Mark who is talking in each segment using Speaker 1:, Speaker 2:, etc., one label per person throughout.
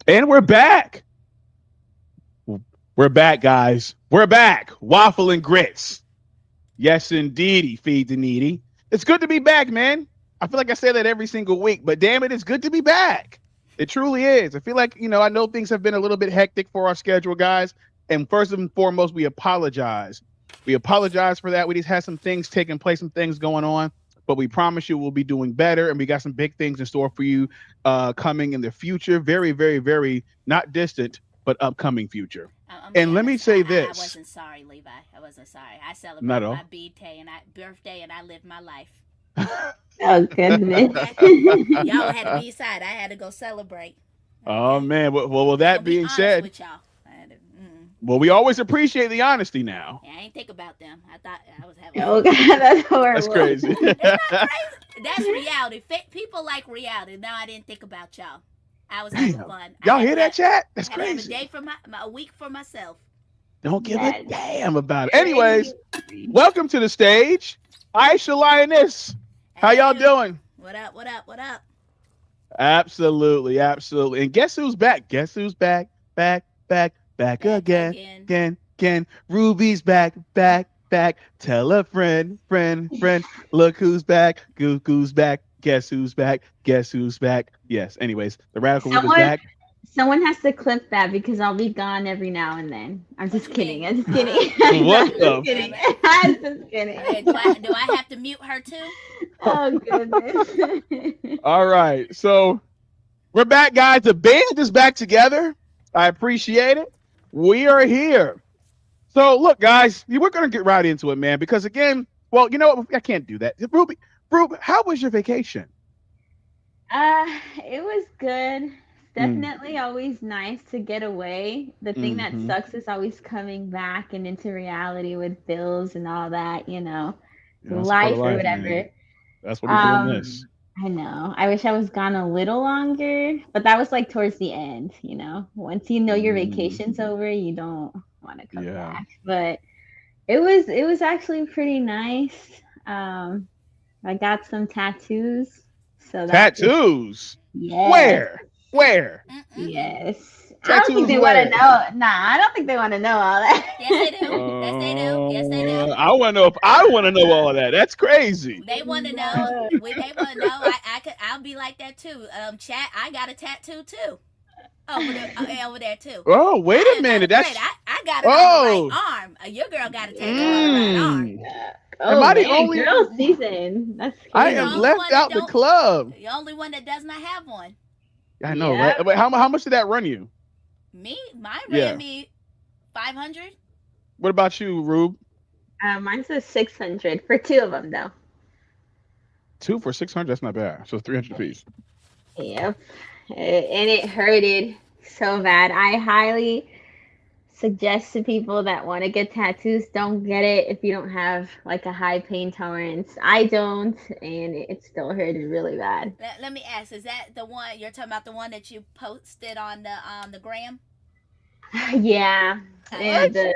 Speaker 1: And we're back. We're back, guys. We're back. Waffle and grits. Yes, indeedy. Feed the needy. It's good to be back, man. I feel like I say that every single week, but damn it, it's good to be back. It truly is. I feel like, I know things have been a little bit hectic for our schedule, guys. And first and foremost, we apologize. We apologize for that. We just had some things taking place, some things going on, but we promise you we'll be doing better. And we got some big things in store for you coming in the future. Very, very, very not distant, but upcoming future. And let me say this.
Speaker 2: I wasn't sorry, Levi. I wasn't sorry. I celebrated my birthday and I lived my life.
Speaker 3: Oh, goodness.
Speaker 2: Y'all had to be side. I had to go celebrate.
Speaker 1: Oh, man. Well, that being said.
Speaker 2: With y'all.
Speaker 1: Well, we always appreciate the honesty now.
Speaker 2: Yeah, I ain't think about them. I thought I was having.
Speaker 3: Oh, God, that's horrible.
Speaker 1: That's crazy.
Speaker 2: It's not crazy. That's reality. People like reality. Now I didn't think about y'all. I was having fun.
Speaker 1: Y'all hear that, chat? That's crazy.
Speaker 2: I had a day for a week for myself.
Speaker 1: Don't give a damn about it. Anyways, welcome to the stage, Aisha Lioness. How y'all doing?
Speaker 2: What up? What up? What up?
Speaker 1: Absolutely, absolutely. And guess who's back? Guess who's back? Back again. Ruby's back. Tell a friend. Look who's back. Who's back. Guess who's back? Yes. Anyways, the Radical Ruby's back.
Speaker 3: Someone has to clip that because I'll be gone every now and then. I'm just kidding.
Speaker 1: What
Speaker 3: I'm just kidding.
Speaker 2: Do I have to mute her too?
Speaker 3: Oh, goodness.
Speaker 1: All right. So we're back, guys. The band is back together. I appreciate it. We are here. So look, guys, we're going to get right into it, man, because again, well, you know what? I can't do that. Ruby, how was your vacation?
Speaker 3: It was good. Definitely always nice to get away. The thing that sucks is always coming back and into reality with bills and all that, life or whatever. Man.
Speaker 1: That's what we're doing this.
Speaker 3: I know. I wish I was gone a little longer, but that was like towards the end, Once you know your vacation's over, you don't want to come back. But it was actually pretty nice. I got some tattoos. So
Speaker 1: tattoos?
Speaker 3: Yes.
Speaker 1: Where?
Speaker 3: Yes. Tattoos I don't think they want to know. Nah, I don't think they want to know all that.
Speaker 2: Yes, they do. Yes, they do.
Speaker 1: I want to know if I want to know all of that. That's crazy.
Speaker 2: They want to know. They want to know. I'll be like that too. Chat. I got a tattoo too. Over there too.
Speaker 1: Oh, wait a minute. That's
Speaker 2: I got it on the right arm. Your girl got a tattoo on the right arm.
Speaker 3: Am I the only girl season? That's crazy.
Speaker 1: I am left out the club.
Speaker 2: The only one that does not have one.
Speaker 1: I know, right? Wait, how much did that run you?
Speaker 2: Me? Mine ran me $500.
Speaker 1: What about you, Rube?
Speaker 3: Mine's a 600 for two of them, though.
Speaker 1: 2 for 600? That's not bad. So 300 apiece.
Speaker 3: Yep. And it hurted so bad. I highly suggest to people that want to get tattoos, don't get it if you don't have like a high pain tolerance. I don't, and it still hurted really bad.
Speaker 2: Let me ask, is that the one you're talking about, the one that you posted on the gram?
Speaker 3: Yeah. And, to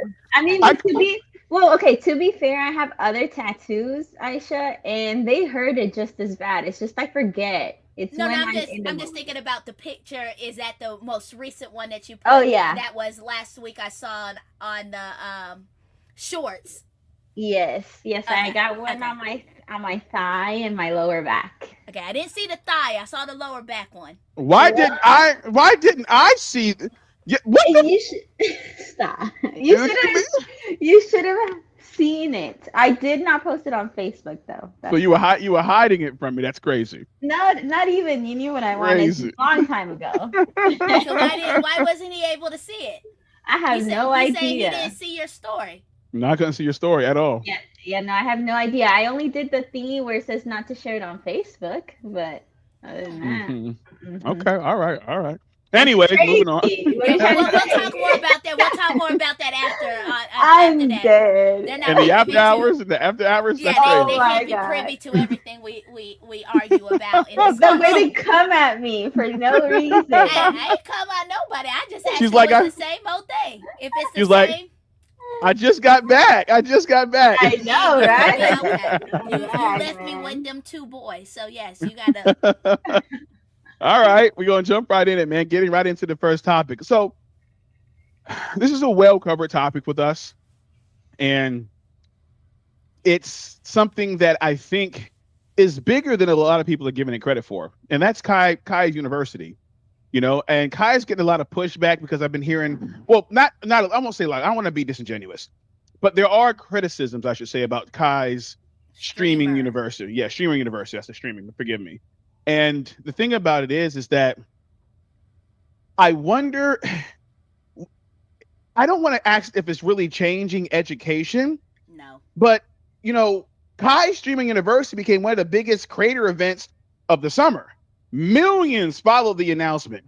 Speaker 3: be fair, I have other tattoos, Aisha, and they hurted just as bad. It's just I forget.
Speaker 2: I'm just thinking about the picture. Is that the most recent one that you posted?
Speaker 3: Oh, yeah.
Speaker 2: That was last week. I saw on the shorts.
Speaker 3: Yes. Okay. I got one on my thigh and my lower back.
Speaker 2: Okay, I didn't see the thigh. I saw the lower back one.
Speaker 1: Why didn't I see?
Speaker 3: You should stop. You should have seen it. I did not post it on Facebook though.
Speaker 1: So you were hiding it from me. That's crazy.
Speaker 3: No, not even. You knew what I wanted a long time ago.
Speaker 2: So why wasn't he able to see it?
Speaker 3: I have no idea.
Speaker 2: He didn't see your story.
Speaker 1: No, I couldn't see your story at all.
Speaker 3: Yeah, no, I have no idea. I only did the thingy where it says not to share it on Facebook, but other than that.
Speaker 1: Okay, all right. Anyway, moving on.
Speaker 2: We'll talk more about that. We'll talk more about that after.
Speaker 3: I'm dead.
Speaker 1: In the after hours?
Speaker 2: Yeah, they can't be privy to everything we argue about.
Speaker 3: The way they come at me for no reason.
Speaker 2: I ain't come at nobody. I just asked the same old thing. If it's the same.
Speaker 1: I just got back.
Speaker 3: I know, right?
Speaker 2: Okay. You left me with them two boys. So, yes, you got to.
Speaker 1: All right, we're gonna jump right in it, man. Getting right into the first topic. So this is a well-covered topic with us, and it's something that I think is bigger than a lot of people are giving it credit for, and that's Kai's University. And Kai's getting a lot of pushback because I've been hearing, well, not I won't say like I don't want to be disingenuous, but there are criticisms I should say about Kai's streaming university. Yeah, streaming university. That's the streaming. Forgive me. And the thing about it is that I wonder. I don't want to ask if it's really changing education.
Speaker 2: No.
Speaker 1: But Kai Streaming University became one of the biggest creator events of the summer. Millions followed the announcement,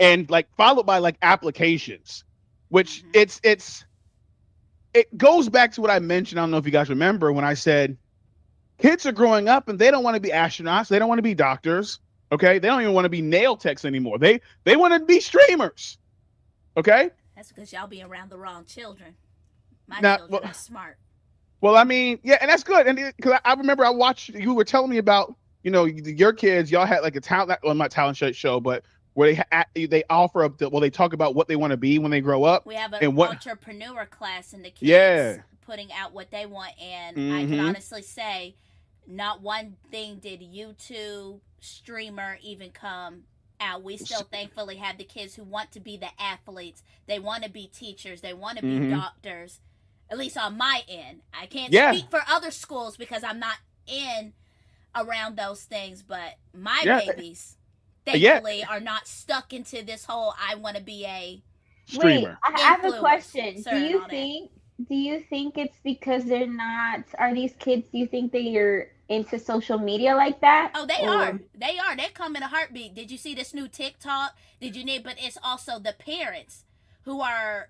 Speaker 1: and followed by applications, which it goes back to what I mentioned. I don't know if you guys remember when I said kids are growing up and they don't want to be astronauts, they don't want to be doctors, okay? They don't even want to be nail techs anymore. They want to be streamers, okay?
Speaker 2: That's because y'all be around the wrong children. My children are smart.
Speaker 1: Well, I mean, yeah, and that's good. And because I remember I watched, you were telling me about, your kids, y'all had like a talent, well, not talent show, but where they offer up, they talk about what they want to be when they grow up.
Speaker 2: We have an entrepreneur class and the kids putting out what they want. And I can honestly say not one thing did YouTube streamer even come out. We still thankfully have the kids who want to be the athletes. They want to be teachers. They want to be doctors. At least on my end. I can't speak for other schools because I'm not in around those things, but my babies thankfully are not stuck into this whole I want to be a
Speaker 3: Wait,
Speaker 1: streamer.
Speaker 3: I have a question. Do you think it's because they're not, are these kids, do you think they are into social media like that?
Speaker 2: Oh, they are. They are. They come in a heartbeat. Did you see this new TikTok? But it's also the parents who are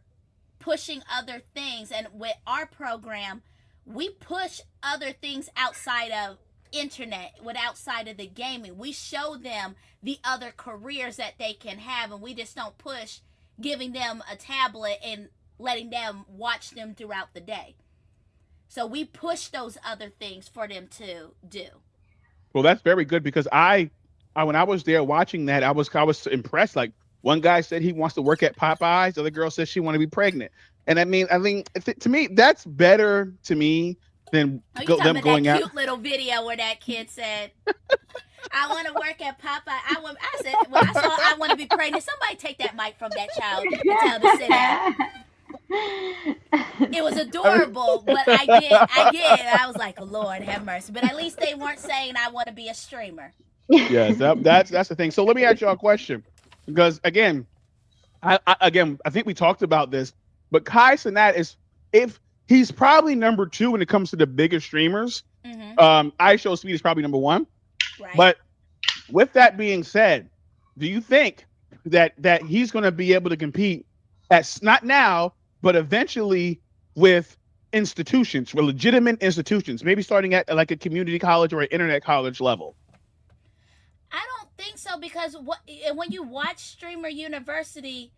Speaker 2: pushing other things. And with our program, we push other things outside of internet, outside of the gaming. We show them the other careers that they can have, and we just don't push giving them a tablet and letting them watch them throughout the day. So we push those other things for them to do.
Speaker 1: Well, that's very good because I when I was there watching that, I was impressed. Like one guy said he wants to work at Popeyes, the other girl says she want to be pregnant. And I mean, to me, that's better to me than them going out.
Speaker 2: Cute little video where that kid said, "I want to work at Popeye." I said, when I saw "I want to be pregnant," somebody take that mic from that child and tell them to sit down. It was adorable, but I get. I was like, Lord have mercy. But at least they weren't saying I want to be a streamer.
Speaker 1: Yes, that's the thing. So let me ask you a question, because again, I think we talked about this, but Kai Cenat if he's probably number 2 when it comes to the bigger streamers. iShowSpeed is probably number 1.
Speaker 2: Right.
Speaker 1: But with that being said, do you think that he's going to be able to compete not now, but eventually with institutions, with legitimate institutions, maybe starting at like a community college or an internet college level?
Speaker 2: I don't think so, because when you watch Streamer University,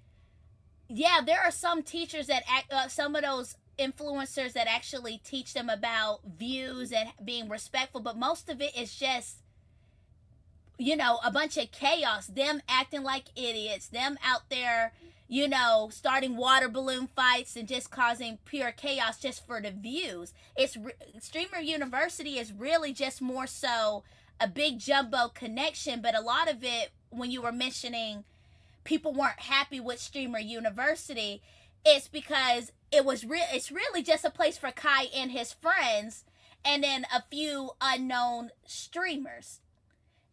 Speaker 2: there are some teachers that some of those influencers that actually teach them about views and being respectful, but most of it is just a bunch of chaos, them acting like idiots, them out there starting water balloon fights and just causing pure chaos just for the views. Streamer University is really just more so a big jumbo connection, but a lot of it, when you were mentioning people weren't happy with Streamer University, it's because it's really just a place for Kai and his friends and then a few unknown streamers.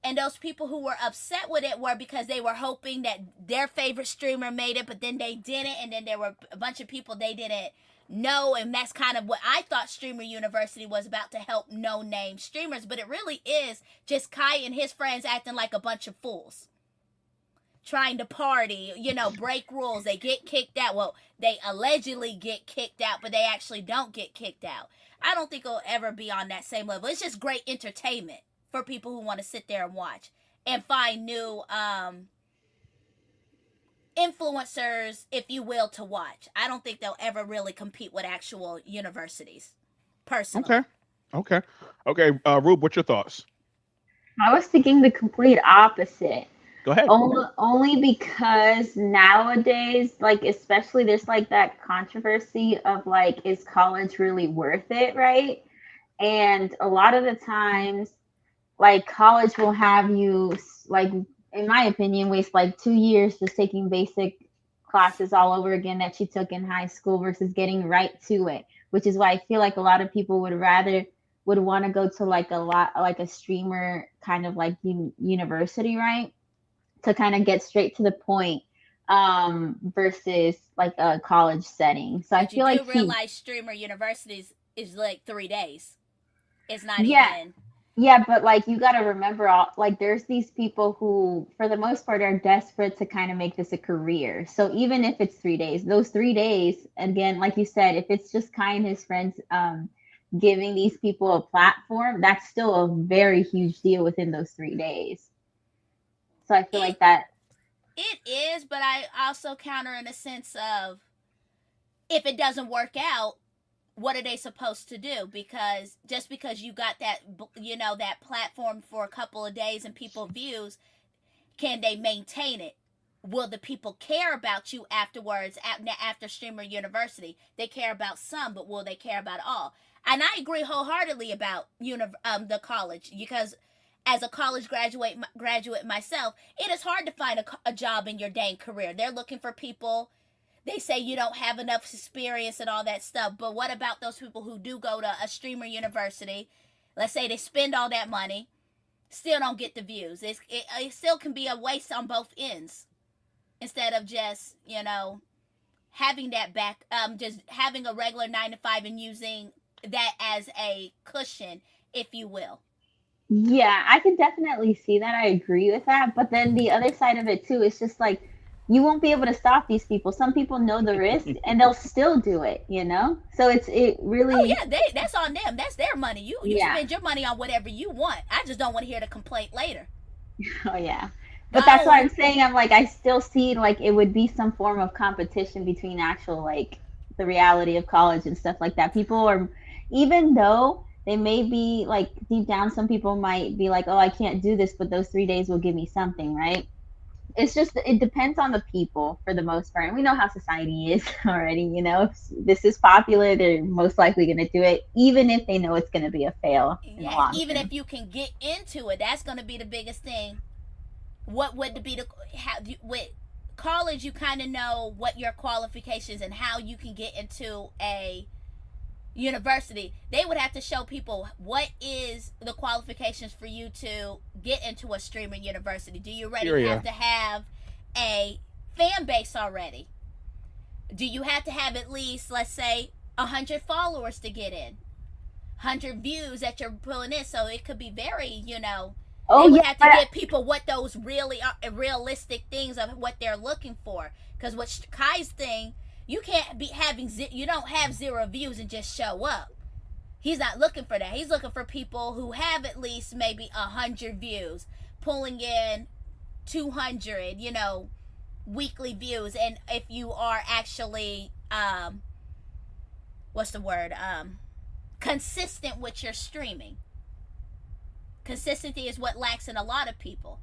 Speaker 2: And those people who were upset with it were because they were hoping that their favorite streamer made it, but then they didn't. And then there were a bunch of people they didn't know. And that's kind of what I thought Streamer University was about, to help no-name streamers. But it really is just Kai and his friends acting like a bunch of fools. Trying to party, break rules. They get kicked out. Well, they allegedly get kicked out, but they actually don't get kicked out. I don't think it'll ever be on that same level. It's just great entertainment for people who want to sit there and watch and find new influencers, if you will, to watch. I don't think they'll ever really compete with actual universities, personally.
Speaker 1: Okay. Rube, what's your thoughts?
Speaker 3: I was thinking the complete opposite.
Speaker 1: Go ahead.
Speaker 3: Only because nowadays, like especially there's like that controversy of like, is college really worth it, right? And a lot of the times, like college will have you like, in my opinion, waste like 2 years just taking basic classes all over again that you took in high school versus getting right to it, which is why I feel like a lot of people would want to go to like a streamer kind of like university, right? To kind of get straight to the point, versus like a college setting. So I
Speaker 2: But you
Speaker 3: feel
Speaker 2: do
Speaker 3: like
Speaker 2: realize streamer universities is like 3 days. It's not
Speaker 3: yeah,
Speaker 2: even.
Speaker 3: yeah, but like you got to remember, all like there's these people who for the most part are desperate to kind of make this a career. So even if it's 3 days, those 3 days, again, like you said, if it's just Kai and his friends giving these people a platform, that's still a very huge deal within those 3 days. So I feel
Speaker 2: It
Speaker 3: like that.
Speaker 2: it is, but I also counter in a sense of, if it doesn't work out, what are they supposed to do? Because just because you got that, that platform for a couple of days and people views, can they maintain it? Will the people care about you afterwards? After streamer university, they care about some, but will they care about all? And I agree wholeheartedly about the college, because as a college graduate myself, it is hard to find a job in your dang career. They're looking for people. They say you don't have enough experience and all that stuff. But what about those people who do go to a streamer university? Let's say they spend all that money, still don't get the views. It still can be a waste on both ends, instead of just having that back, just having a regular 9 to 5 and using that as a cushion, if you will.
Speaker 3: Yeah, I can definitely see that. I agree with that. But then the other side of it too is just like you won't be able to stop these people. Some people know the risk and they'll still do it, you know? So it really.
Speaker 2: Oh yeah, that's on them. That's their money. You
Speaker 3: Yeah.
Speaker 2: spend your money on whatever you want. I just don't want to hear the complaint later.
Speaker 3: Oh yeah. But that's why I'm saying, I'm like, I still see like it would be some form of competition between actual like the reality of college and stuff like that. People are, even though they may be like deep down, some people might be like, oh, I can't do this, but those 3 days will give me something, right? It's just, it depends on the people for the most part. And we know how society is already, you know, if this is popular, they're most likely going to do it, even if they know it's going to be a fail.
Speaker 2: Yeah, even if you can get into it, that's going to be the biggest thing. What would be with college? You kind of know what your qualifications and how you can get into a university. They would have to show people what is the qualifications for you to get into a streaming university. Do you already have to have a fan base already? Do you have to have at least, let's say, 100 followers to get in, 100 views that you're pulling in? So it could be very, they would have to give people what those really are, realistic things of what they're looking for. Because what Kai's thing, you can't be having, you don't have 0 views and just show up. He's not looking for that. He's looking for people who have at least maybe 100 views, pulling in 200, weekly views. And if you are actually, what's the word? Consistent with your streaming. Consistency is what lacks in a lot of people.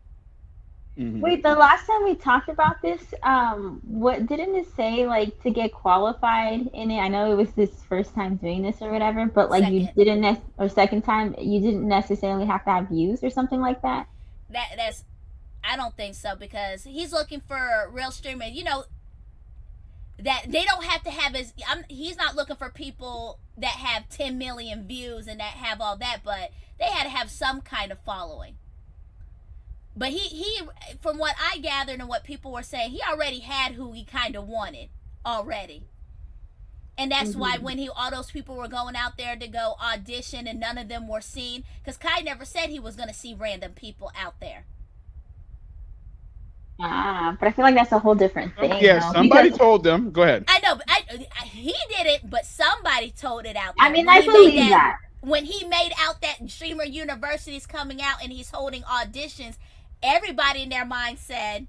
Speaker 3: Mm-hmm. Wait, the last time we talked about this, what didn't it say like to get qualified in it? I know it was this first time doing this or whatever, but like second. You didn't or second time you didn't necessarily have to have views or something like that.
Speaker 2: That's I don't think so, because he's looking for real streaming. That they don't have to have he's not looking for people that have 10 million views and that have all that, but they had to have some kind of following. But he from what I gathered and what people were saying, he already had who he kind of wanted already. And that's why when all those people were going out there to go audition and none of them were seen, because Kai never said he was going to see random people out there.
Speaker 3: But I feel like that's a whole different thing.
Speaker 1: Yeah, somebody told them. Go ahead.
Speaker 2: I know, but he did it, but somebody told it out there.
Speaker 3: I mean, I believe that.
Speaker 2: When he made out that streamer university's coming out and he's holding auditions, everybody in their mind said,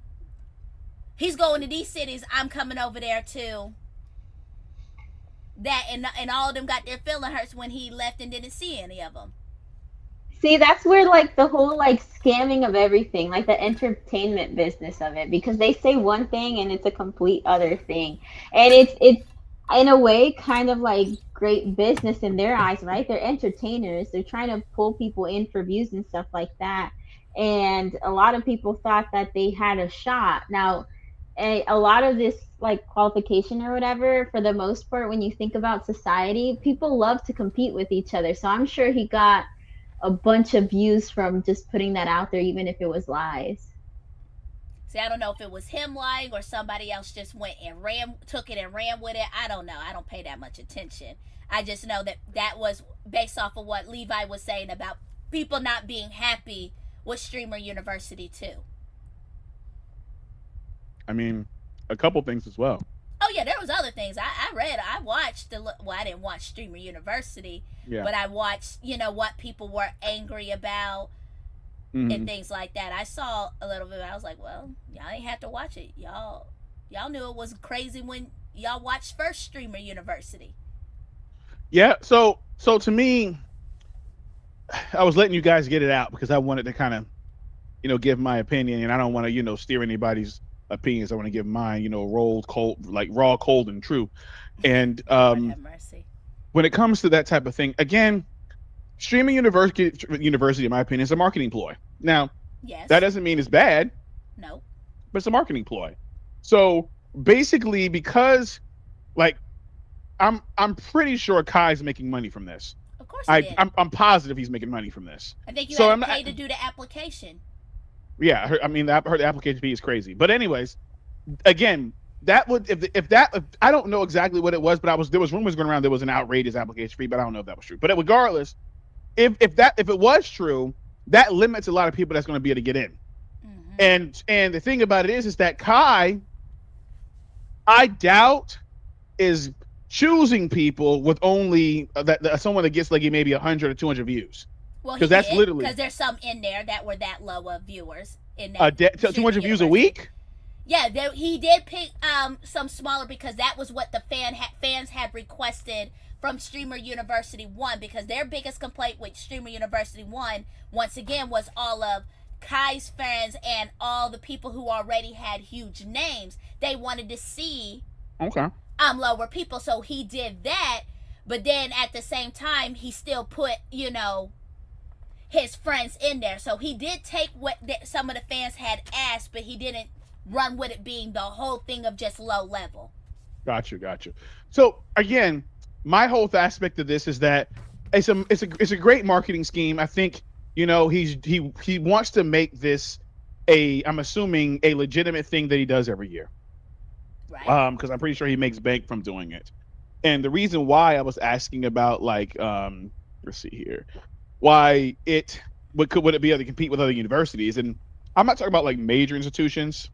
Speaker 2: he's going to these cities, I'm coming over there too. That and all of them got their feeling hurts when he left and didn't see any of them.
Speaker 3: See, that's where like the whole like scamming of everything, like the entertainment business of it, because they say one thing and it's a complete other thing. And it's in a way kind of like great business in their eyes, right? They're entertainers. They're trying to pull people in for views and stuff like that. And a lot of people thought that they had a shot. Now, a lot of this like qualification or whatever, for the most part, when you think about society, people love to compete with each other. So I'm sure he got a bunch of views from just putting that out there, even if it was lies.
Speaker 2: See, I don't know if it was him lying or somebody else just went and took it and ran with it. I don't know. I don't pay that much attention. I just know that that was based off of what Levi was saying about people not being happy with Streamer University too.
Speaker 1: I mean, a couple things as well.
Speaker 2: Oh yeah, there was other things. I watched I didn't watch Streamer University, but I watched, what people were angry about and things like that. I saw a little bit. I was like, well, y'all ain't have to watch it. Y'all knew it was crazy when y'all watched first Streamer University.
Speaker 1: Yeah. So to me, I was letting you guys get it out because I wanted to kind of, give my opinion, and I don't want to, steer anybody's opinions. I want to give mine, rolled cold, like raw, cold, and true. And
Speaker 2: have mercy.
Speaker 1: When it comes to that type of thing, again, Streaming University, in my opinion, is a marketing ploy. Now,
Speaker 2: yes,
Speaker 1: that doesn't mean it's bad.
Speaker 2: No,
Speaker 1: but it's a marketing ploy. So basically, because like I'm pretty sure Kai's making money from this.
Speaker 2: Of course,
Speaker 1: I'm positive he's making money from this.
Speaker 2: I think you have to pay to do the application.
Speaker 1: Yeah, I heard the application fee is crazy. But anyways, again, that would if I don't know exactly what it was, but there was rumors going around there was an outrageous application fee, but I don't know if that was true. But regardless, if it was true, that limits a lot of people that's going to be able to get in. Mm-hmm. And the thing about it is that Kai, I doubt, is choosing people with only someone that gets like maybe 100 or 200 views.
Speaker 2: Well, because that's literally because there's some in there that were that low of viewers in that
Speaker 1: 200 views a week.
Speaker 2: Yeah, he did pick some smaller because that was what the fans had requested from Streamer University 1, because their biggest complaint with Streamer University 1 once again was all of Kai's fans and all the people who already had huge names. They wanted to see lower people, so he did that. But then at the same time, he still put his friends in there. So he did take what some of the fans had asked, but he didn't run with it being the whole thing of just low level. Gotcha.
Speaker 1: So again, my whole aspect of this is that it's a great marketing scheme. I think he wants to make this I'm assuming a legitimate thing that he does every year. Right. Because I'm pretty sure he makes bank from doing it. And the reason why I was asking about let's see here, why would it be able to compete with other universities? And I'm not talking about like major institutions,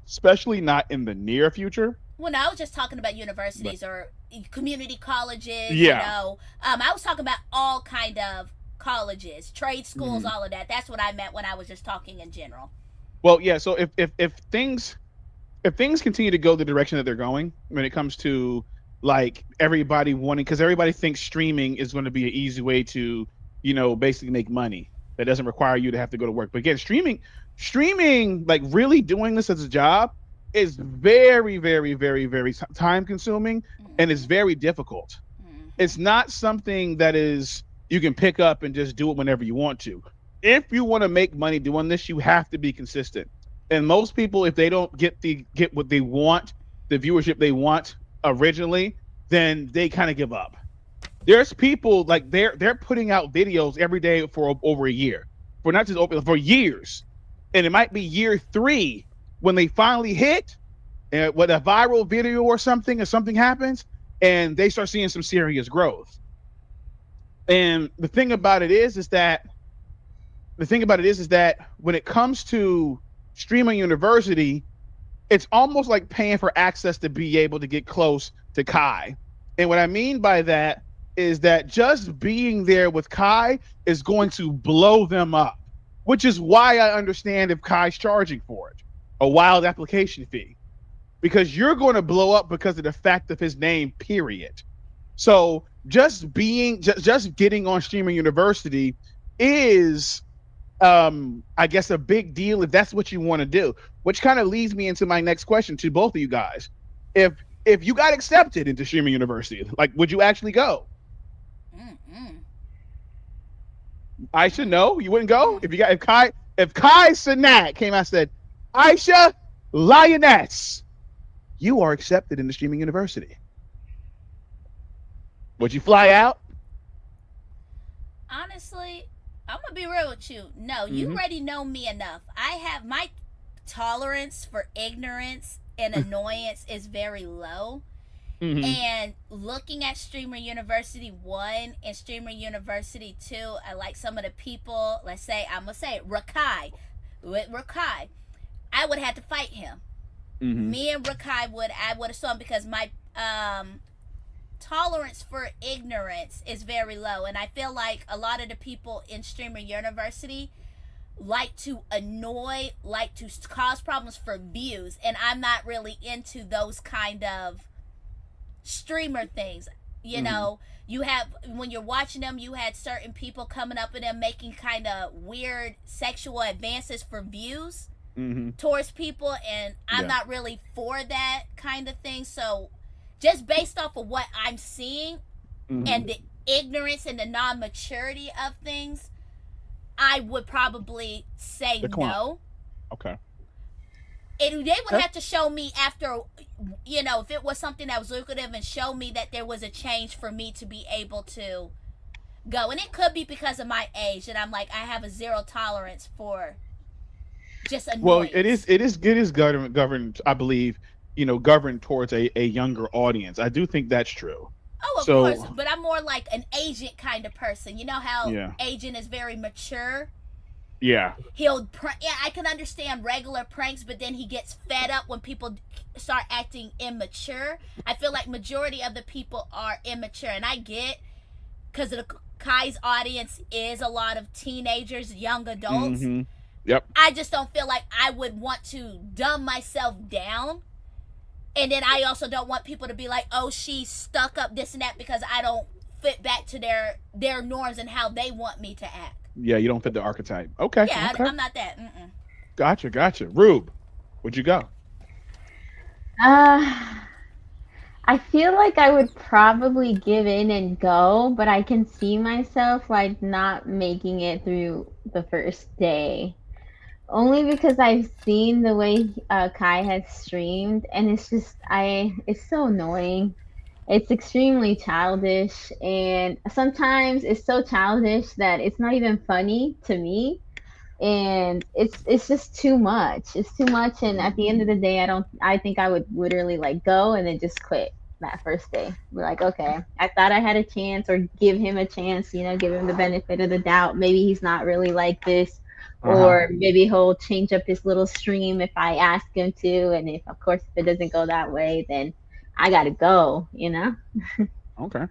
Speaker 1: especially not in the near future.
Speaker 2: Well, no, I was just talking about universities or community colleges.
Speaker 1: Yeah.
Speaker 2: I was talking about all kind of colleges, trade schools, all of that. That's what I meant when I was just talking in general.
Speaker 1: Well, yeah. So if things continue to go the direction that they're going when it comes to like everybody wanting, because everybody thinks streaming is going to be an easy way to basically make money that doesn't require you to have to go to work. But again, streaming, like really doing this as a job is very, very, very, very time consuming, and it's very difficult. It's not something that you can pick up and just do it whenever you want to. If you want to make money doing this, you have to be consistent. And most people, if they don't get what they want, the viewership they want originally, then they kind of give up. There's people like they're putting out videos every day for over a year, for years, and it might be year 3 when they finally hit with a viral video or something happens, and they start seeing some serious growth. And the thing about it is that when it comes to Streaming University, it's almost like paying for access to be able to get close to Kai. And what I mean by that is that just being there with Kai is going to blow them up, which is why I understand if Kai's charging for it, a wild application fee, because you're going to blow up because of the fact of his name, period. So just getting on Streaming University is I guess a big deal if that's what you want to do. Which kind of leads me into my next question to both of you guys. If you got accepted into Streamer University, like would you actually go?
Speaker 2: Mm-mm.
Speaker 1: Aisha, no, you wouldn't go? If Kai Cenat came out and said, Aisha Lioness, you are accepted into Streaming University. Would you fly out?
Speaker 2: Honestly, I'm gonna be real with you. No, you already know me enough. I have my tolerance for ignorance and annoyance is very low. And looking at Streamer University 1 and Streamer University 2, I like some of the people, let's say, I'm going to say it, Rakai. With Rakai, I would have to fight him. Me and Rakai I would have saw him because my tolerance for ignorance is very low. And I feel like a lot of the people in Streamer University like to annoy, like to cause problems for views. And I'm not really into those kind of streamer things. You know, you have, when you're watching them, you had certain people coming up and them making kind of weird sexual advances for views towards people, and I'm not really for that kind of thing. So just based off of what I'm seeing and the ignorance and the non-maturity of things, I would probably say no.
Speaker 1: Okay.
Speaker 2: And they would have to show me after, you know, if it was something that was lucrative, and show me that there was a change for me to be able to go. And it could be because of my age, and I'm like, I have a zero tolerance for just annoyance.
Speaker 1: Well, it is governed, I believe, you know, governed towards a younger audience. I do think that's true.
Speaker 2: Oh, of course, but I'm more like an agent kind of person. You know how agent is very mature.
Speaker 1: Yeah.
Speaker 2: I can understand regular pranks, but then he gets fed up when people start acting immature. I feel like majority of the people are immature, and I get, because of the Kai's audience is a lot of teenagers, young adults.
Speaker 1: Yep.
Speaker 2: I just don't feel like I would want to dumb myself down. And then I also don't want people to be like, oh, she's stuck up, this and that, because I don't fit back to their norms and how they want me to act.
Speaker 1: Yeah, you don't fit the archetype. Okay.
Speaker 2: Yeah,
Speaker 1: okay.
Speaker 2: I'm not that.
Speaker 1: Gotcha. Rube, would you go?
Speaker 3: I feel like I would probably give in and go, but I can see myself like not making it through the first day. Only because I've seen the way Kai has streamed, and it's just it's so annoying. It's extremely childish, and sometimes it's so childish that it's not even funny to me, and it's just too much. It's too much, and at the end of the day, I think I would literally like go and then just quit that first day. Be like, okay, I thought I had a chance, or give him a chance, you know, give him the benefit of the doubt. Maybe he's not really like this. Or maybe he'll change up his little stream if I ask him to, and if it doesn't go that way, then I gotta go, you know.
Speaker 1: Okay.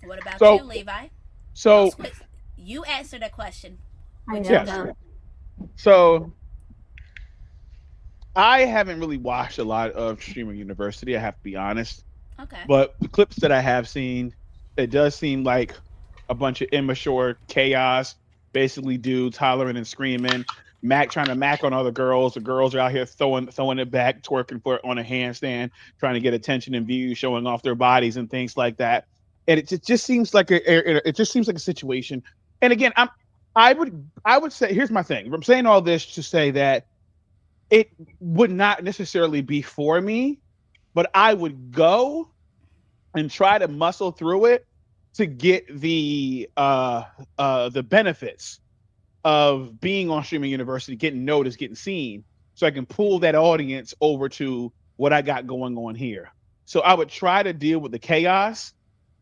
Speaker 2: What about you, Levi?
Speaker 1: So
Speaker 2: you answered a question.
Speaker 1: Yes. So I haven't really watched a lot of Streamer University, I have to be honest.
Speaker 2: Okay.
Speaker 1: But the clips that I have seen, it does seem like a bunch of immature chaos. Basically, dudes hollering and screaming, trying to mac on other girls. The girls are out here throwing it back, twerking for it on a handstand, trying to get attention and views, showing off their bodies and things like that. And it just seems like a situation. And again, I would say, here's my thing. I'm saying all this to say that it would not necessarily be for me, but I would go and try to muscle through it to get the benefits of being on Streaming University, getting noticed, getting seen, so I can pull that audience over to what I got going on here. So I would try to deal with the chaos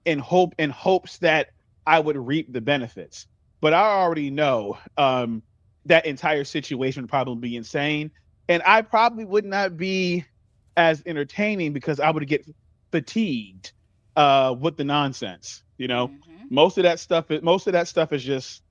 Speaker 1: in hopes that I would reap the benefits. But I already know that entire situation would probably be insane, and I probably would not be as entertaining because I would get fatigued with the nonsense. You know, most of that stuff is just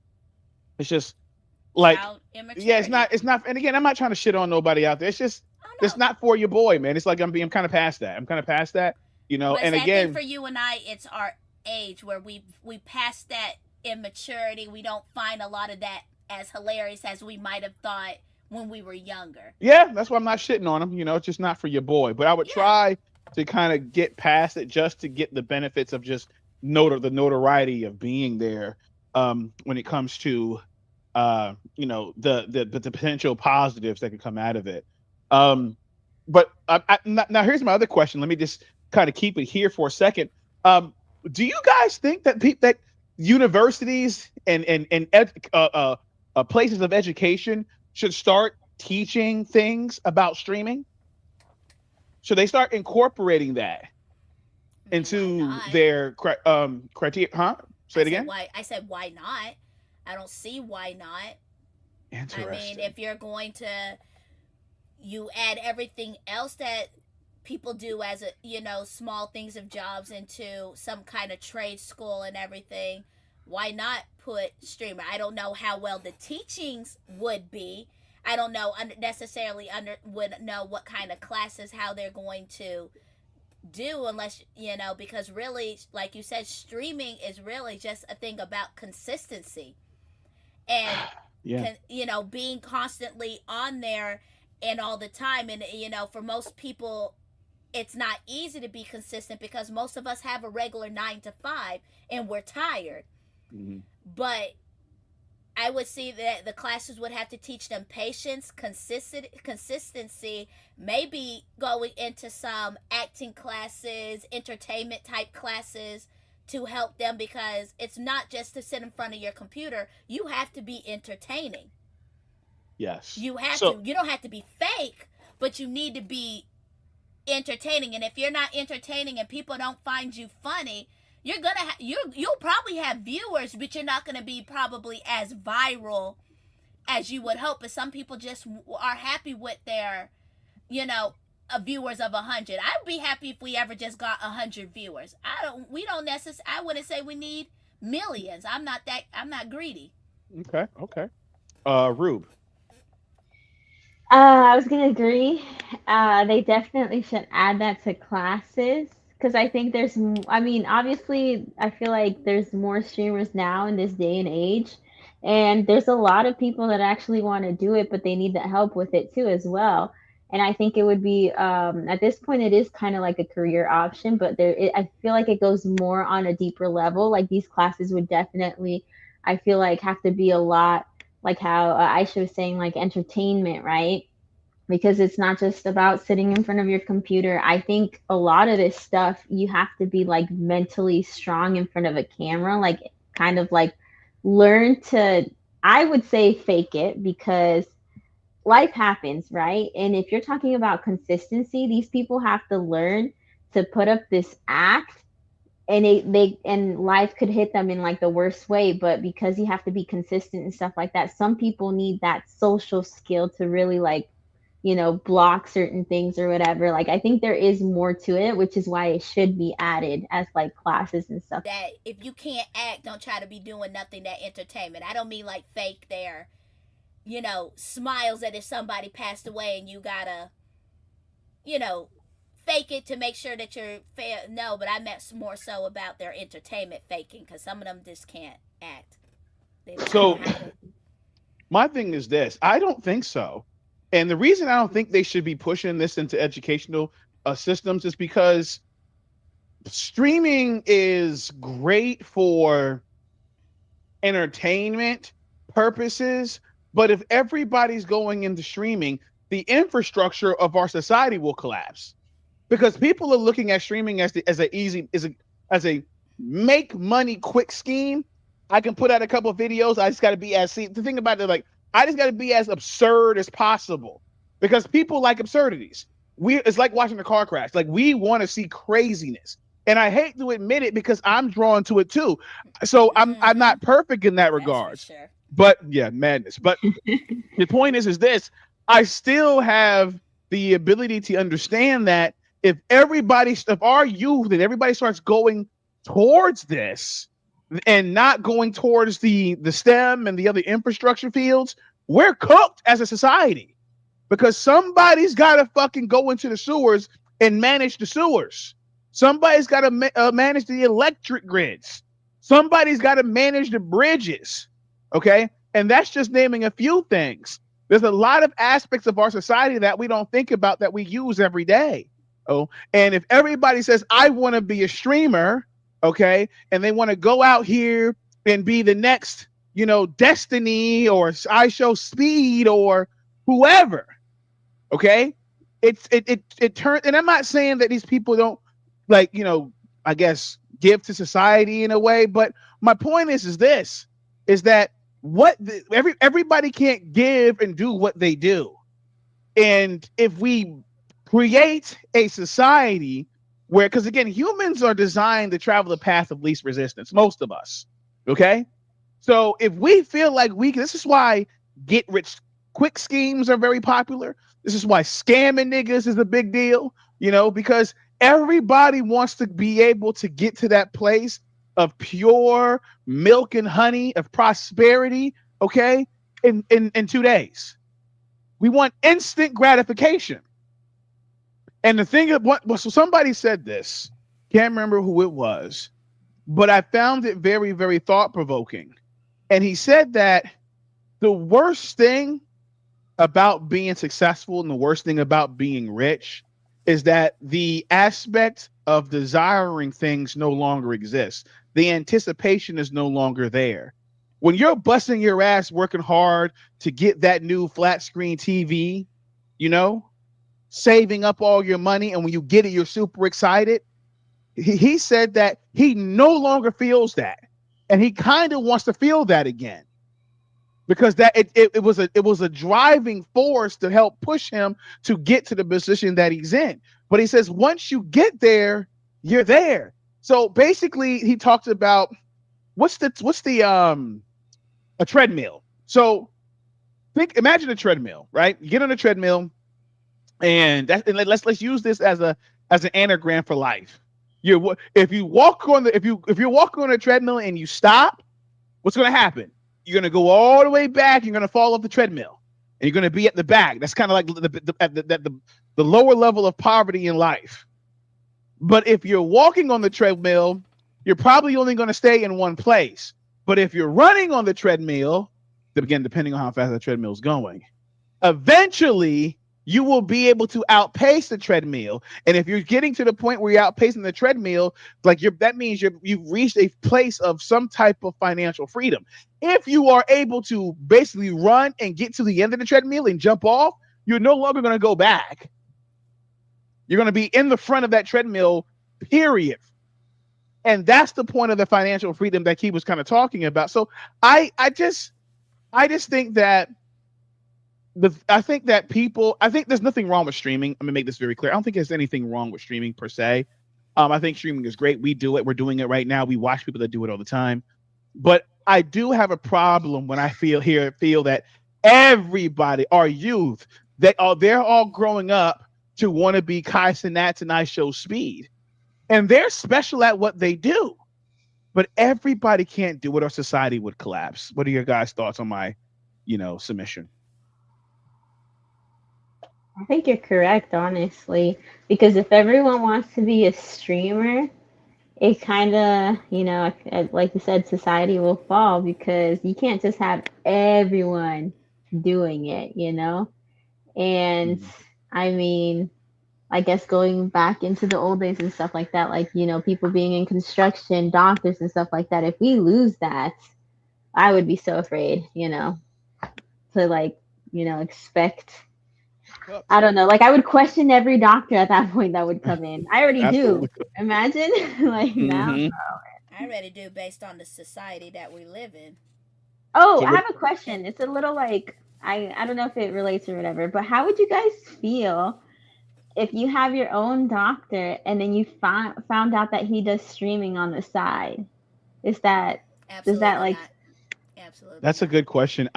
Speaker 1: like, it's not. And again, I'm not trying to shit on nobody out there. It's just, it's not for your boy, man. It's like, I'm kind of past that. You know,
Speaker 2: but
Speaker 1: and again,
Speaker 2: for you and I, it's our age where we passed that immaturity. We don't find a lot of that as hilarious as we might have thought when we were younger.
Speaker 1: Yeah, that's why I'm not shitting on him. It's just not for your boy. But I would try to kind of get past it just to get the benefits of just the notoriety of being there when it comes to the potential positives that could come out of it. But now here's my other question. Let me just kind of keep it here for a second. Do you guys think that universities and places of education should start teaching things about streaming? Should they start incorporating that into their criteria? Huh? Say it again.
Speaker 2: I said, why not? I don't see why not.
Speaker 1: Interesting.
Speaker 2: I mean, if you're going to, you add everything else that people do as small things of jobs into some kind of trade school and everything, why not put streamer? I don't know how well the teachings would be. I don't know necessarily would know what kind of classes, how they're going to do, unless because really, like you said, streaming is really just a thing about consistency and being constantly on there and all the time. And for most people, it's not easy to be consistent because most of us have a regular 9 to 5 and we're tired.
Speaker 1: Mm-hmm.
Speaker 2: But I would see that the classes would have to teach them patience, consistency, maybe going into some acting classes, entertainment type classes to help them, because it's not just to sit in front of your computer. You have to be entertaining.
Speaker 1: Yes.
Speaker 2: You have to. You don't have to be fake, but you need to be entertaining. And if you're not entertaining and people don't find you funny, you're gonna you'll probably have viewers, but you're not gonna be probably as viral as you would hope. But some people just are happy with their, viewers of 100. I'd be happy if we ever just got 100 viewers. I wouldn't say we need millions. I'm not greedy.
Speaker 1: Okay. Rube.
Speaker 3: I was gonna agree. They definitely should add that to classes. Because I think obviously, I feel like there's more streamers now in this day and age. And there's a lot of people that actually want to do it, but they need the help with it too as well. And I think it would be, at this point, it is kind of like a career option, but I feel like it goes more on a deeper level. Like these classes would definitely, I feel like, have to be a lot, like how Aisha was saying, like entertainment, right? Because it's not just about sitting in front of your computer. I think a lot of this stuff, you have to be like mentally strong in front of a camera, like kind of like learn to, I would say, fake it, because life happens, right? And if you're talking about consistency, these people have to learn to put up this act, and and life could hit them in like the worst way. But because you have to be consistent and stuff like that, some people need that social skill to really like, block certain things or whatever. Like I think there is more to it, which is why it should be added as like classes and stuff.
Speaker 2: That if you can't act, don't try to be doing nothing that entertainment. I don't mean like fake their, smiles that if somebody passed away and you gotta, fake it to make sure that you're fair. No, but I meant more so about their entertainment faking, because some of them just can't act.
Speaker 1: So my thing is this: I don't think so. And the reason I don't think they should be pushing this into educational systems is because streaming is great for entertainment purposes, but if everybody's going into streaming, the infrastructure of our society will collapse, because people are looking at streaming as a make money quick scheme. I can put out a couple of videos. I just got to be the thing about it, like, I just got to be as absurd as possible, because people like absurdities. It's like watching a car crash. Like, we want to see craziness, and I hate to admit it because I'm drawn to it too. So I'm not perfect in that regard.
Speaker 2: Sure.
Speaker 1: But yeah, madness. But the point is this: I still have the ability to understand that if our youth and everybody starts going towards this, and not going towards the STEM and the other infrastructure fields, we're cooked as a society, because somebody's got to fucking go into the sewers and manage the sewers. Somebody's got to manage the electric grids. Somebody's got to manage the bridges. Okay. And that's just naming a few things. There's a lot of aspects of our society that we don't think about that we use every day. Oh, and if everybody says, I want to be a streamer, okay, and they want to go out here and be the next, Destiny or IShowSpeed or whoever, okay, it turns, and I'm not saying that these people don't, like, I guess give to society in a way, but my point is this, is that everybody can't give and do what they do. And if we create a society where, because again, humans are designed to travel the path of least resistance, most of us, okay? So if we feel like this is why get rich quick schemes are very popular. This is why scamming niggas is a big deal, because everybody wants to be able to get to that place of pure milk and honey of prosperity, okay, in 2 days. We want instant gratification. And the thing of so somebody said this, can't remember who it was, but I found it very, very thought-provoking. And he said that the worst thing about being successful and the worst thing about being rich is that the aspect of desiring things no longer exists. The anticipation is no longer there. When you're busting your ass working hard to get that new flat screen TV, saving up all your money, and when you get it, you're super excited. He said that he no longer feels that, and he kind of wants to feel that again, because that it was a driving force to help push him to get to the position that he's in. But he says once you get there, you're there. So basically, he talked about what's the a treadmill. So imagine a treadmill, right? You get on a treadmill, and let's use this as an anagram for life. If you're walking on a treadmill and you stop, what's going to happen? You're going to go all the way back. You're going to fall off the treadmill, and you're going to be at the back. That's kind of like the lower level of poverty in life. But if you're walking on the treadmill, you're probably only going to stay in one place. But if you're running on the treadmill, again, depending on how fast the treadmill is going, eventually you will be able to outpace the treadmill. And if you're getting to the point where you're outpacing the treadmill, that means you've reached a place of some type of financial freedom. If you are able to basically run and get to the end of the treadmill and jump off, you're no longer going to go back. You're going to be in the front of that treadmill, period. And that's the point of the financial freedom that he was kind of talking about. So I just think that I think there's nothing wrong with streaming. I'm gonna make this very clear. I don't think there's anything wrong with streaming per se. I think streaming is great. We do it. We're doing it right now. We watch people that do it all the time. But I do have a problem when I feel that everybody, our youth, they're all growing up to want to be Kai Cenat and IShowSpeed. And they're special at what they do. But everybody can't do it or society would collapse. What are your guys' thoughts on my, submission?
Speaker 3: I think you're correct, honestly, because if everyone wants to be a streamer, it kind of, like you said, society will fall, because you can't just have everyone doing it, And I mean, I guess going back into the old days and stuff like that, like, people being in construction, doctors and stuff like that, if we lose that, I would be so afraid, to expect, I don't know, I would question every doctor at that point that would come in. I already do. Imagine, now.
Speaker 2: I already do, based on the society that we live in.
Speaker 3: Oh, so I have a question. It's a little I don't know if it relates or whatever, but how would you guys feel if you have your own doctor and then you found out that he does streaming on the side? Does that
Speaker 2: Absolutely.
Speaker 1: That's a good question.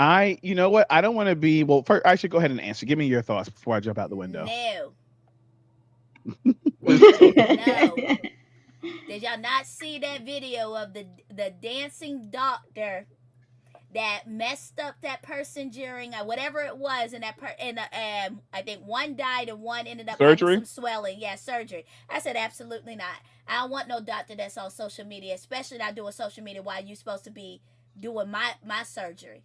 Speaker 1: You know what? I don't want to be, first, I should go ahead and answer. Give me your thoughts before I jump out the window.
Speaker 2: No. No. Did y'all not see that video of the dancing doctor that messed up that person during whatever it was, and I think one died and one ended up having
Speaker 1: Surgery?
Speaker 2: some swelling. Yeah, surgery. I said absolutely not. I don't want no doctor that's on social media, especially not doing social media while you supposed to be doing my surgery.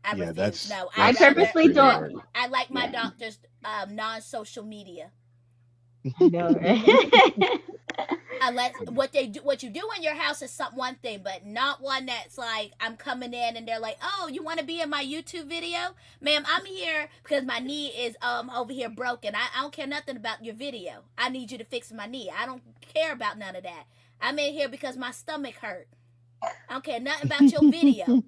Speaker 2: I
Speaker 1: Yeah,
Speaker 2: refuse. No,
Speaker 3: I
Speaker 2: I'd rather.
Speaker 3: purposely
Speaker 1: pretty
Speaker 2: I
Speaker 3: don't.
Speaker 1: hard.
Speaker 2: I like my
Speaker 3: Yeah,
Speaker 2: doctors non-social media.
Speaker 3: I know, right?
Speaker 2: Unless what you do in your house is one thing, but not one that's like I'm coming in and they're like, oh, you want to be in my YouTube video, ma'am? I'm here because my knee is over here broken. I don't care nothing about your video. I need you to fix my knee. I don't care about none of that. I'm in here because my stomach hurt. I don't care nothing about your video.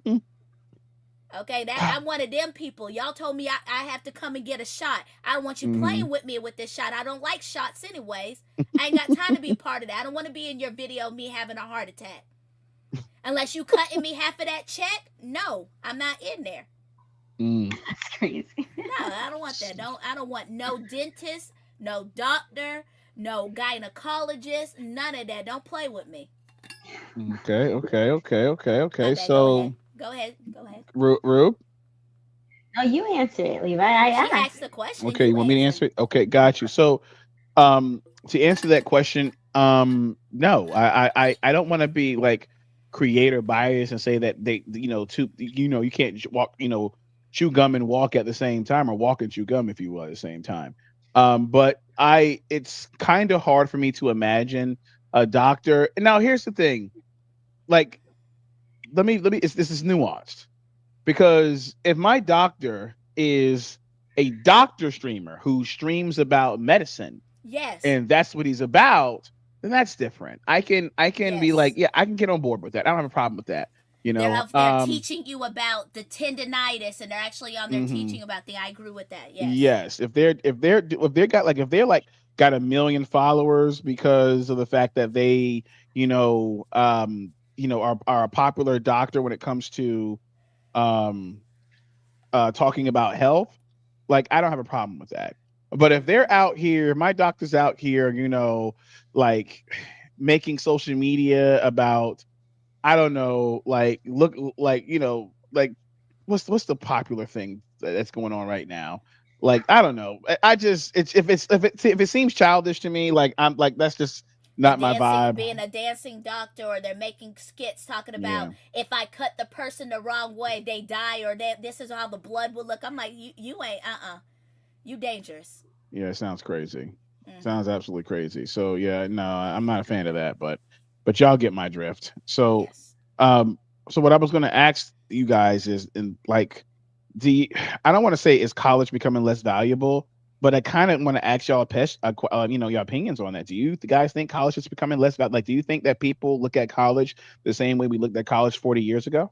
Speaker 2: Okay, that I'm one of them people. Y'all told me I have to come and get a shot. I don't want you playing with me with this shot. I don't like shots anyways. I ain't got time to be a part of that. I don't want to be in your video me having a heart attack. Unless you cutting me half of that check, no, I'm not in there.
Speaker 3: That's crazy.
Speaker 2: No, I don't want that. I don't want no dentist, no doctor, no gynecologist, none of that. Don't play with me.
Speaker 1: Okay.
Speaker 2: Okay,
Speaker 1: So,
Speaker 2: go ahead.
Speaker 1: Rube?
Speaker 3: No, you answer it, Levi.
Speaker 2: She
Speaker 3: I asked.
Speaker 2: asked the question.
Speaker 1: Okay, you want me to answer it? Okay, got you. So, to answer that question, no, I don't want to be like creator bias and say that you can't walk, chew gum and walk at the same time, or walk and chew gum, if you will, at the same time. But it's kind of hard for me to imagine a doctor. Now, here's the thing, like, let me, this is nuanced, because if my doctor is a doctor streamer who streams about medicine,
Speaker 2: yes,
Speaker 1: and that's what he's about, then that's different. I can be like,
Speaker 2: yes.
Speaker 1: yeah, I can get on board with that. I don't have a problem with that.
Speaker 2: They're teaching you about the tendonitis, and they're actually on there
Speaker 1: Mhm.
Speaker 2: teaching about the. I agree with that. Yes.
Speaker 1: Yes, if they're got a million followers because of the fact that they, are a popular doctor when it comes to um talking about health, like, I don't have a problem with that. But if they're out here, my doctor's out here, like, making social media about, I don't know, like, look, like, like, what's the popular thing that's going on right now? Like, I don't know. I just, if it seems childish to me, like, I'm like, that's just not my vibe.
Speaker 2: Being a dancing doctor, or they're making skits talking about
Speaker 1: Yeah.
Speaker 2: if I cut the person the wrong way, they die, or this is how the blood would look. I'm like, you ain't, you dangerous.
Speaker 1: Yeah, it sounds crazy. Sounds absolutely crazy. So yeah, no, I'm not a fan of that, but y'all get my drift. So
Speaker 2: Yes.
Speaker 1: so what I was going to ask you guys is, in like, I don't want to say is college becoming less valuable, but I kind of want to ask y'all your opinions on that. Do you guys think college is becoming less valuable? Like, do you think that people look at college the same way we looked at college 40 years ago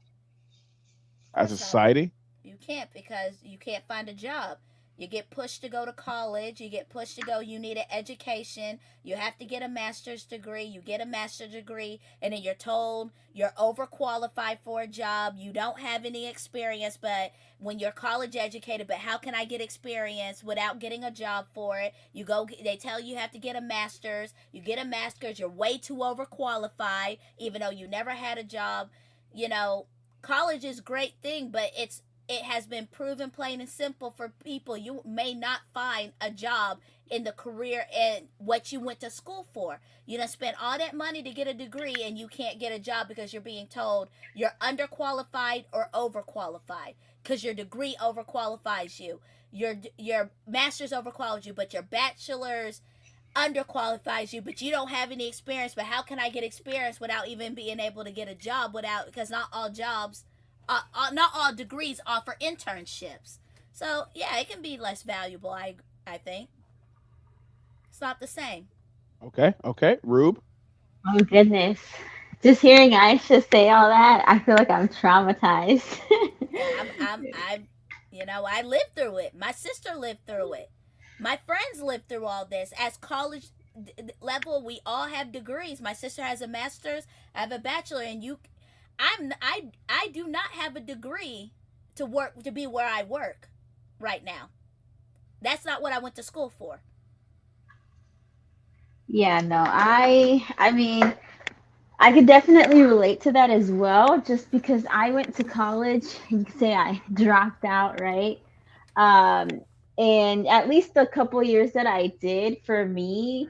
Speaker 1: as a society?
Speaker 2: You can't, because you can't find a job. You get pushed to go to college. You get pushed to go. You need an education. You have to get a master's degree. You get a master's degree, and then you're told you're overqualified for a job. You don't have any experience, but when you're college educated, but how can I get experience without getting a job for it? They tell you have to get a master's. You get a master's. You're way too overqualified, even though you never had a job. College is a great thing, but it has been proven plain and simple for people. You may not find a job in the career and what you went to school for. You done spent all that money to get a degree, and you can't get a job because you're being told you're underqualified or overqualified, because your degree overqualifies you. Your master's overqualifies you, but your bachelor's underqualifies you, but you don't have any experience. But how can I get experience without even being able to get a job? Because not all jobs, not all degrees offer internships. So yeah, it can be less valuable. I think it's not the same.
Speaker 1: Okay, Rube.
Speaker 3: Oh goodness. Just hearing Aisha say all that, I feel like I'm traumatized.
Speaker 2: I lived through it. My sister lived through it. My friends lived through all this. As college level, we all have degrees. My sister has a master's. I have a bachelor, and I do not have a degree to be where I work right now. That's not what I went to school for.
Speaker 3: Yeah, no, I mean, I could definitely relate to that as well, just because I went to college. You could say I dropped out, right? Um, and at least the couple years that I did, for me,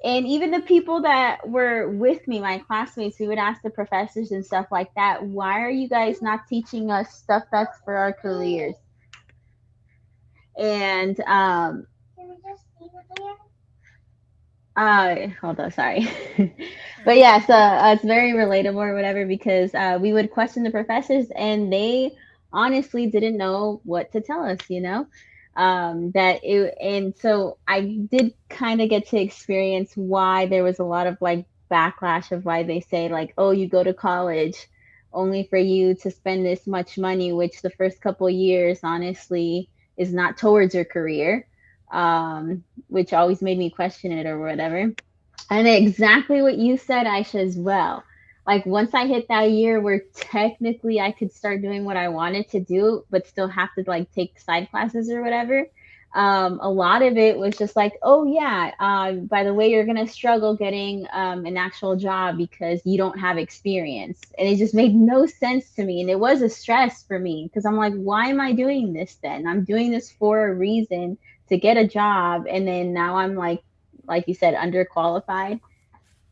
Speaker 3: and even the people that were with me, my classmates, we would ask the professors and stuff like that, why are you guys not teaching us stuff that's for our careers? And hold on, sorry. But yeah, so it's very relatable or whatever, because we would question the professors and they honestly didn't know what to tell us, you know? And so I did kind of get to experience why there was a lot of like backlash of why they say, like, oh, you go to college only for you to spend this much money, which the first couple years, honestly, is not towards your career, which always made me question it or whatever. And exactly what you said, Aisha, as well. Like once I hit that year where technically I could start doing what I wanted to do, but still have to like take side classes or whatever. A lot of it was just like, oh yeah, by the way, you're gonna struggle getting an actual job because you don't have experience, and it just made no sense to me, and it was a stress for me because I'm like, why am I doing this then? I'm doing this for a reason, to get a job, and then now I'm like you said, underqualified.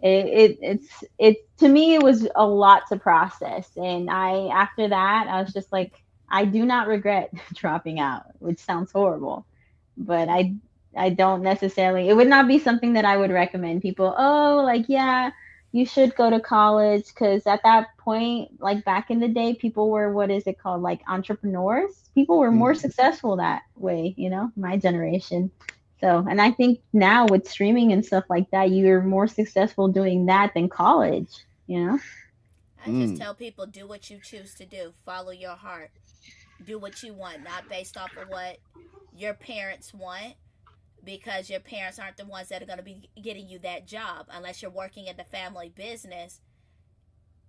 Speaker 3: It to me it was a lot to process, and I after that I was just like, I do not regret dropping out, which sounds horrible, but I don't necessarily, it would not be something that I would recommend people, oh, like, yeah, you should go to college, because at that point, like back in the day, people were, what is it called, like entrepreneurs, people were more
Speaker 1: Mhm.
Speaker 3: successful that way, you know, my generation. So, and I think now with streaming and stuff like that, you're more successful doing that than college, you know?
Speaker 2: I just
Speaker 1: Mm.
Speaker 2: tell people, do what you choose to do. Follow your heart. Do what you want, not based off of what your parents want, because your parents aren't the ones that are going to be getting you that job unless you're working in the family business,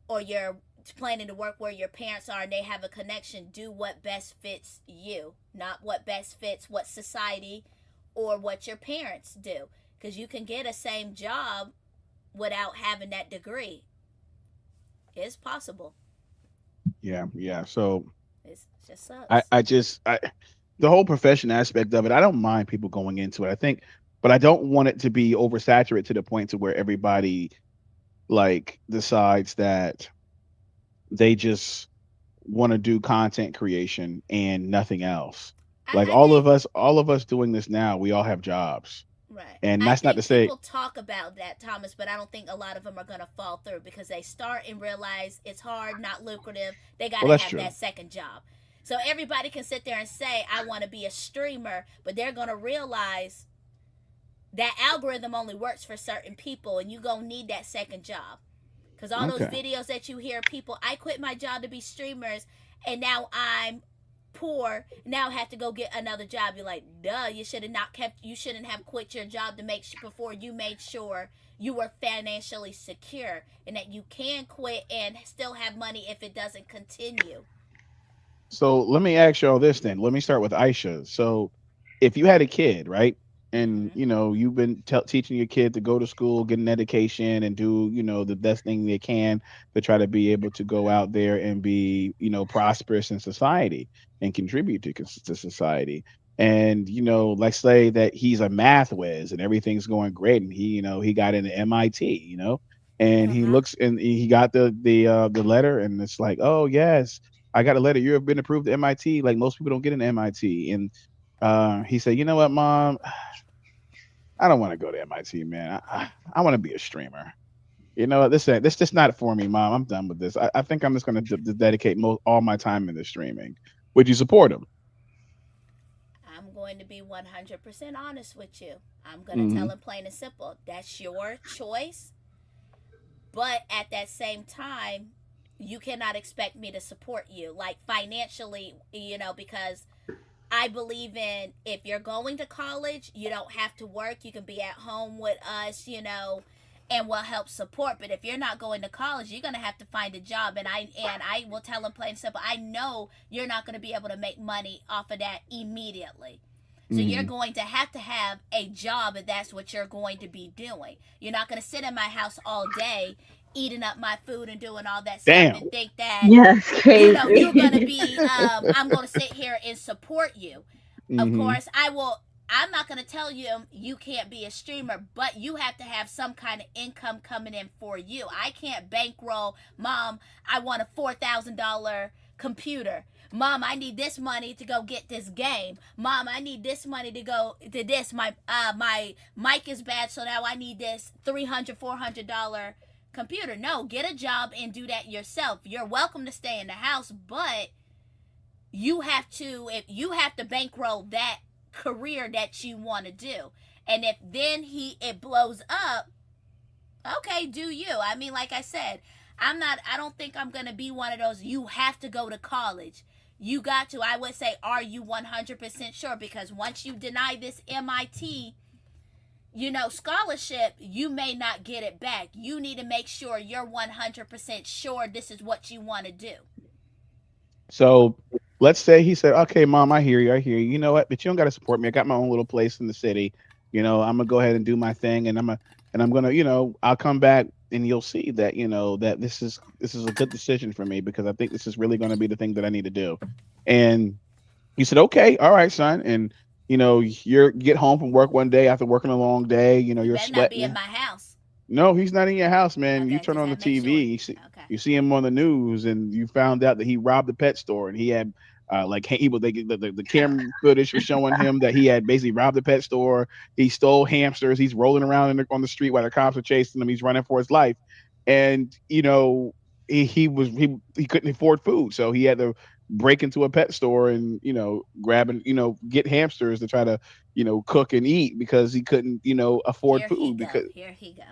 Speaker 2: or you're planning to work where your parents are and they have a connection. Do what best fits you, not what best fits what society or what your parents do, because you can get a same job without having that degree. It's possible.
Speaker 1: Yeah, yeah. So
Speaker 2: It just
Speaker 1: I,
Speaker 2: sucks.
Speaker 1: I just, I, the whole profession aspect of it, I don't mind people going into it. I think, but I don't want it to be oversaturated to the point to where everybody like decides that they just want to do content creation and nothing else. Like
Speaker 2: I think
Speaker 1: all of us doing this now, we all have jobs,
Speaker 2: right.
Speaker 1: and
Speaker 2: I
Speaker 1: that's not to
Speaker 2: think
Speaker 1: say,
Speaker 2: people talk about that, Thomas, but I don't think a lot of them are going to fall through because they start and realize it's hard, not lucrative. They got
Speaker 1: well,
Speaker 2: to
Speaker 1: that's
Speaker 2: have
Speaker 1: true.
Speaker 2: that second job. So everybody can sit there and say, I want to be a streamer, but they're going to realize that algorithm only works for certain people and you going to need that second job. Because all those
Speaker 1: Okay.
Speaker 2: videos that you hear, people, I quit my job to be streamers and now I'm poor, now I have to go get another job. You're like, duh, you shouldn't have quit your job to make sure before you made sure you were financially secure and that you can quit and still have money if it doesn't continue.
Speaker 1: So let me ask you all this then. Let me start with Aisha. So if you had a kid, right? And
Speaker 2: Mm-hmm.
Speaker 1: you know, you've been teaching your kid to go to school, get an education, and do, you know, the best thing they can to try to be able to go out there and be, you know, prosperous in society and contribute to society. And, you know, let's say that he's a math whiz and everything's going great, and he, you know, he got into MIT, you know, and he
Speaker 2: Uh-huh.
Speaker 1: looks and he got the letter, and it's like, oh yes, I got a letter. You have been approved to MIT. Like most people don't get into MIT. And he said, you know what, mom, I don't want to go to MIT, man. I want to be a streamer. You know, this just not for me, mom. I'm done with this. I think I'm just going to dedicate all my time into streaming. Would you support him?
Speaker 2: I'm going to be 100% honest with you. I'm going to tell
Speaker 1: Hmm.
Speaker 2: him plain and simple. That's your choice. But at that same time, you cannot expect me to support you, like financially, because I believe in, if you're going to college, you don't have to work. You can be at home with us, and we'll help support. But if you're not going to college, you're gonna have to find a job. And I will tell them plain and simple. I know you're not gonna be able to make money off of that immediately. So you're
Speaker 1: Hmm.
Speaker 2: going to have a job, and that's what you're going to be doing. You're not going to sit in my house all day eating up my food and doing all that
Speaker 1: Damn.
Speaker 2: stuff and think that
Speaker 3: Yes, crazy.
Speaker 2: you know you're gonna be I'm gonna sit here and support you. Of course I'm not gonna tell you you can't be a streamer, but you have to have some kind of income coming in for you. I can't bankroll, Mom, I want a $4,000 computer. Mom, I need this money to go get this game. Mom, I need this money to go to this. My mic is bad, so now I need this $300-$400 computer. No, get a job and do that yourself. You're welcome to stay in the house, but you have to bankroll that career that you want to do. And if then it blows up, okay, do you. I mean, like I said, I don't think I'm going to be one of those you have to go to college. You got to. I would say, are you 100% sure? Because once you deny this MIT, scholarship, you may not get it back. You need to make sure you're 100% sure this is what you want to do.
Speaker 1: So let's say he said, okay, Mom, I hear you. You know what? But you don't got to support me. I got my own little place in the city. I'm going to go ahead and do my thing. And I'm going to, I'll come back and you'll see that, that this is a good decision for me because I think this is really going to be the thing that I need to do. And you said, okay, all right, son. And, you get home from work one day after working a long day, you're sweating.
Speaker 2: Not be in my house.
Speaker 1: No, he's not in your house, man.
Speaker 2: Okay,
Speaker 1: you turn on the TV,
Speaker 2: sure.
Speaker 1: you see him on the news, and you found out that he robbed the pet store, and he had the camera footage was showing him that he had basically robbed the pet store. He stole hamsters. He's rolling around on the street while the cops are chasing him. He's running for his life, and he couldn't afford food, so he had to break into a pet store and grab and get hamsters to try to cook and eat because he couldn't afford food. Because
Speaker 2: here he go.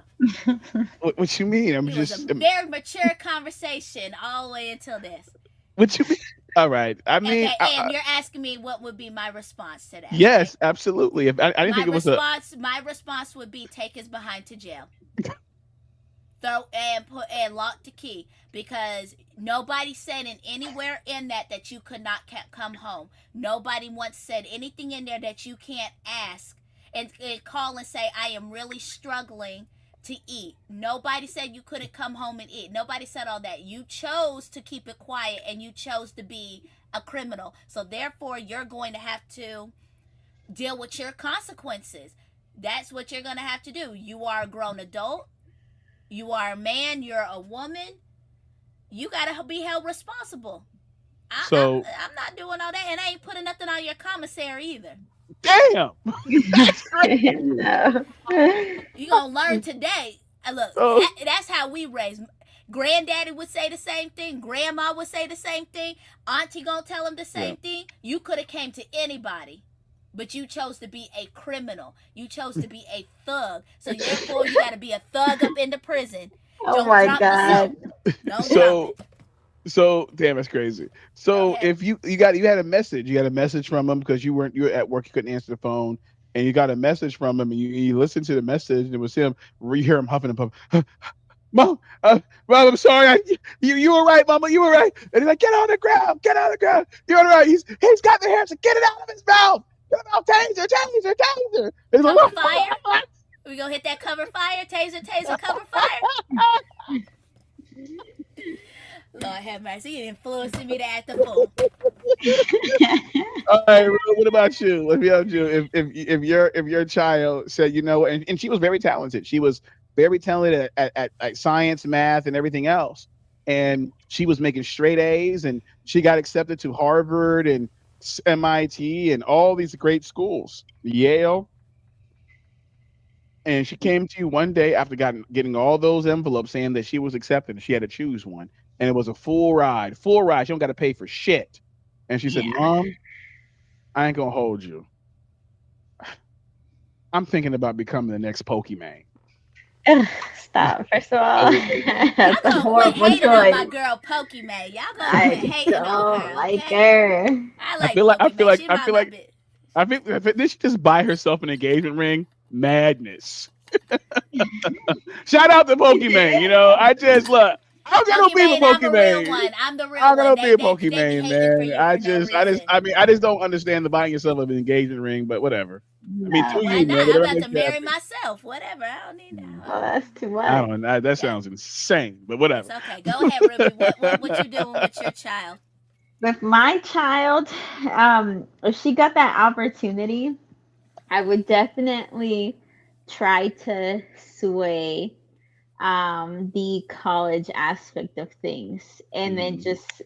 Speaker 1: What you mean?
Speaker 2: It was a very mature conversation all the way until this.
Speaker 1: What you mean? All right. I mean,
Speaker 2: okay, and you're asking me what would be my response to that?
Speaker 1: Yes, right? Absolutely. If I didn't think it was
Speaker 2: my response would be take his behind to jail. Throw and lock the key because nobody said anywhere in that you could not come home. Nobody once said anything in there that you can't ask and call and say I am really struggling to eat. Nobody said you couldn't come home and eat. Nobody said all that. You chose to keep it quiet and you chose to be a criminal. So therefore you're going to have to deal with your consequences. That's what you're going to have to do. You are a grown adult. You are a man. You're a woman. You got to be held responsible. I'm not doing all that, and I ain't putting nothing on your commissary either.
Speaker 1: Damn.
Speaker 3: That's great. No.
Speaker 2: You gonna learn today. Look, that's how we raise. Granddaddy would say the same thing. Grandma would say the same thing. Auntie gonna tell him the same thing. You could have came to anybody, but you chose to be a criminal. You chose to be a thug. So therefore, you got to be a thug up in the prison.
Speaker 3: Oh my God.
Speaker 2: Don't drop it.
Speaker 1: So damn, that's crazy. So if you had a message from him because you were at work, you couldn't answer the phone, and you got a message from him, and you listened to the message, and it was him. You hear him huffing and puffing. Mom, I'm sorry. You were right, Mama. You were right. And he's like, get on the ground. Get on the ground. You're all right. He's got the hamster. Get it out of his mouth. Get it out. Taser. And
Speaker 2: cover like, fire. We gonna hit that cover fire. Taser, cover fire. Lord have mercy. He influencing me to act a fool.
Speaker 1: All right, what about you? Let me ask you. If your child said, and she was very talented. She was very talented at science, math, and everything else. And she was making straight A's, and she got accepted to Harvard and MIT and all these great schools, Yale. And she came to you one day after getting all those envelopes saying that she was accepted. She had to choose one. And it was a full ride. She don't got to pay for shit. And she said, Mom, I ain't going to hold you. I'm thinking about becoming the next Pokemon.
Speaker 3: Stop. First of all, that's a horrible choice.
Speaker 2: On my girl Pokemon. Y'all gonna quit hating on her.
Speaker 3: Like her.
Speaker 2: I feel
Speaker 1: like did she just buy herself an engagement ring? Madness. Shout out to Pokemon. I just look. I'm gonna be a Pokemon.
Speaker 2: I'm the real one. I'm
Speaker 1: gonna be a Pokemon, man. I just don't understand the buying yourself of an engagement ring, but whatever. I mean,
Speaker 3: No.
Speaker 1: to
Speaker 2: Why
Speaker 1: you,
Speaker 2: not?
Speaker 1: man.
Speaker 2: I'm
Speaker 1: Whatever
Speaker 2: about to
Speaker 1: makes you
Speaker 2: marry
Speaker 1: happy.
Speaker 2: myself. Whatever. I don't need
Speaker 1: Mm.
Speaker 2: that.
Speaker 3: Oh, that's too
Speaker 1: I
Speaker 3: much.
Speaker 1: don't know. That
Speaker 2: Yeah.
Speaker 1: sounds insane, but whatever.
Speaker 2: It's okay. Go ahead, Ruby. What you doing with your child?
Speaker 3: With my child, if she got that opportunity, I would definitely try to sway the college aspect of things, and then
Speaker 1: Mm.
Speaker 3: just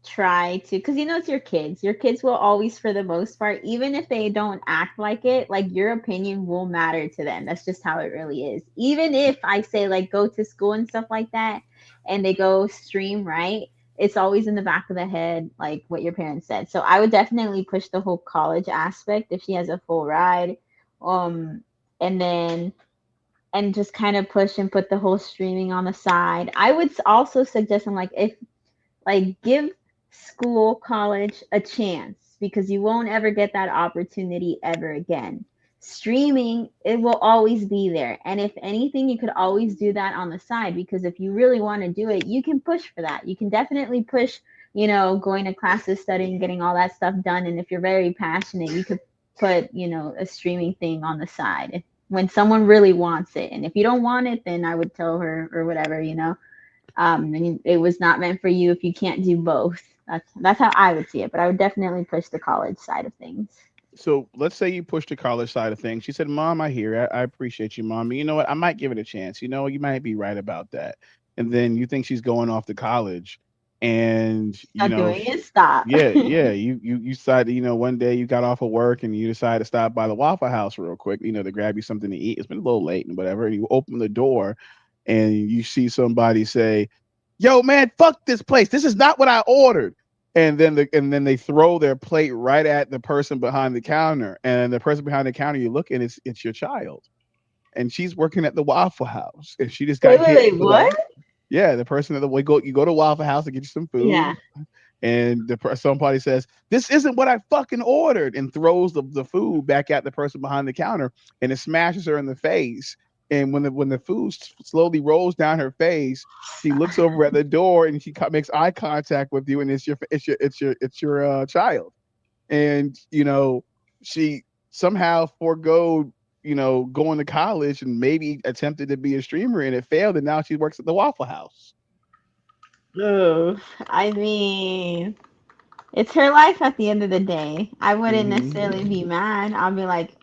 Speaker 3: try to, because it's your kids will always, for the most part, even if they don't act like it, like your opinion will matter to them. That's just how it really is. Even if I say like go to school and stuff like that, and they go stream, right, it's always in the back of the head like what your parents said. So I would definitely push the whole college aspect if she has a full ride, um and then and just kind of push and put the whole streaming on the side. I would also suggest them, like, if, like, give school, college a chance, because you won't ever get that opportunity ever again. Streaming, it will always be there. And if anything, you could always do that on the side, because if you really want to do it, you can push for that. You can definitely push, going to classes, studying, getting all that stuff done. And if you're very passionate, you could put, a streaming thing on the side when someone really wants it. And if you don't want it, then I would tell her or whatever. And it was not meant for you if you can't do both. That's how I would see it. But I would definitely push the college side of things.
Speaker 1: So let's say you push the college side of things. She said, "Mom, I hear it. I appreciate you, Mom. But you know what? I might give it a chance. You might be right about that." And then you think she's going off to college, and
Speaker 3: Not doing it. Stop.
Speaker 1: yeah. You decided, one day you got off of work and you decided to stop by the Waffle House real quick, to grab you something to eat. It's been a little late and whatever. And you open the door, and you see somebody say, "Yo, man, fuck this place. This is not what I ordered." And then they throw their plate right at the person behind the counter, and the person behind the counter, you look, and it's your child, and she's working at the Waffle House, and she just got hit.
Speaker 3: Wait, what?
Speaker 1: Yeah, the person at the way you go to Waffle House to get you some food,
Speaker 3: Yeah.
Speaker 1: and somebody says, "This isn't what I fucking ordered," and throws the food back at the person behind the counter, and it smashes her in the face. And when the food slowly rolls down her face, she looks over at the door and she makes eye contact with you, and it's your child, and she somehow forgoed going to college and maybe attempted to be a streamer, and it failed, and now she works at the Waffle House.
Speaker 3: Oh, I mean, it's her life at the end of the day. I wouldn't necessarily be mad. I'll be like,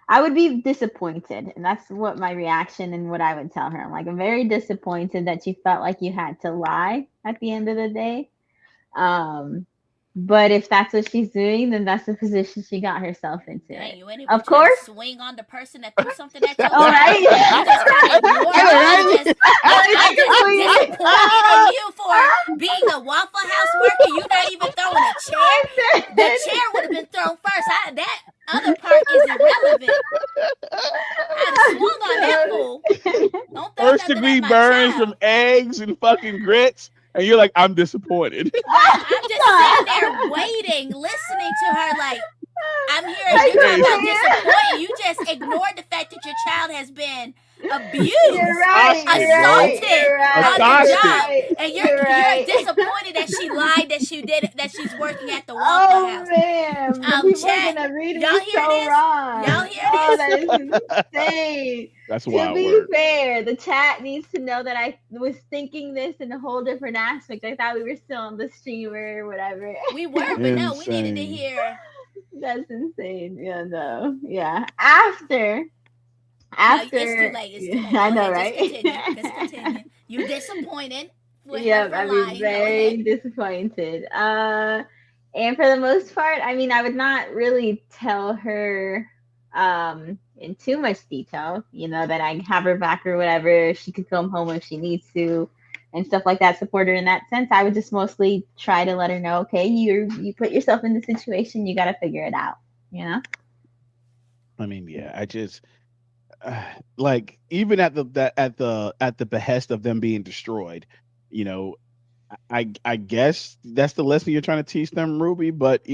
Speaker 3: I would be disappointed. And that's what my reaction and what I would tell her. I'm very disappointed that you felt like you had to lie at the end of the day. But if that's what she's doing, then that's the position she got herself into.
Speaker 2: Dang, you ain't
Speaker 3: of course,
Speaker 2: swing on the person that threw something at you.
Speaker 3: All right.
Speaker 2: You just kind of ignored it. I'm just disappointed in you for being a Waffle House worker. You're not even throwing a chair. The chair would have been thrown first. That other part is irrelevant. I'd have swung on that fool. Don't throw
Speaker 1: First degree burns from eggs and fucking grits. And you're like, I'm disappointed.
Speaker 2: I'm just sitting there waiting, listening to her like, I'm hearing you talk about disappointed. You just ignored the fact that your child has been abused, assaulted on the job, and you're disappointed that she lied, that she's working at the Waffle House.
Speaker 3: Man,
Speaker 2: Chat, y'all hear this?
Speaker 3: Wrong.
Speaker 2: Y'all hear this?
Speaker 3: That is insane.
Speaker 1: That's wild.
Speaker 3: To be fair, the chat needs to know that I was thinking this in a whole different aspect. I thought we were still on the streamer or whatever.
Speaker 2: We were, but no, we needed to hear.
Speaker 3: That's insane. Yeah, no. Yeah. After.
Speaker 2: No, it's too late. It's too late.
Speaker 3: I know, right?
Speaker 2: Just continue. You're disappointed.
Speaker 3: Yeah, I mean, very disappointed. And for the most part, I mean, I would not really tell her in too much detail, that I have her back or whatever. She could come home if she needs to and stuff like that, support her in that sense. I would just mostly try to let her know, okay, you put yourself in the situation, you got to figure it out,
Speaker 1: I mean, yeah, I just like, even at the behest of them being destroyed, I guess that's the lesson you're trying to teach them, Ruby. But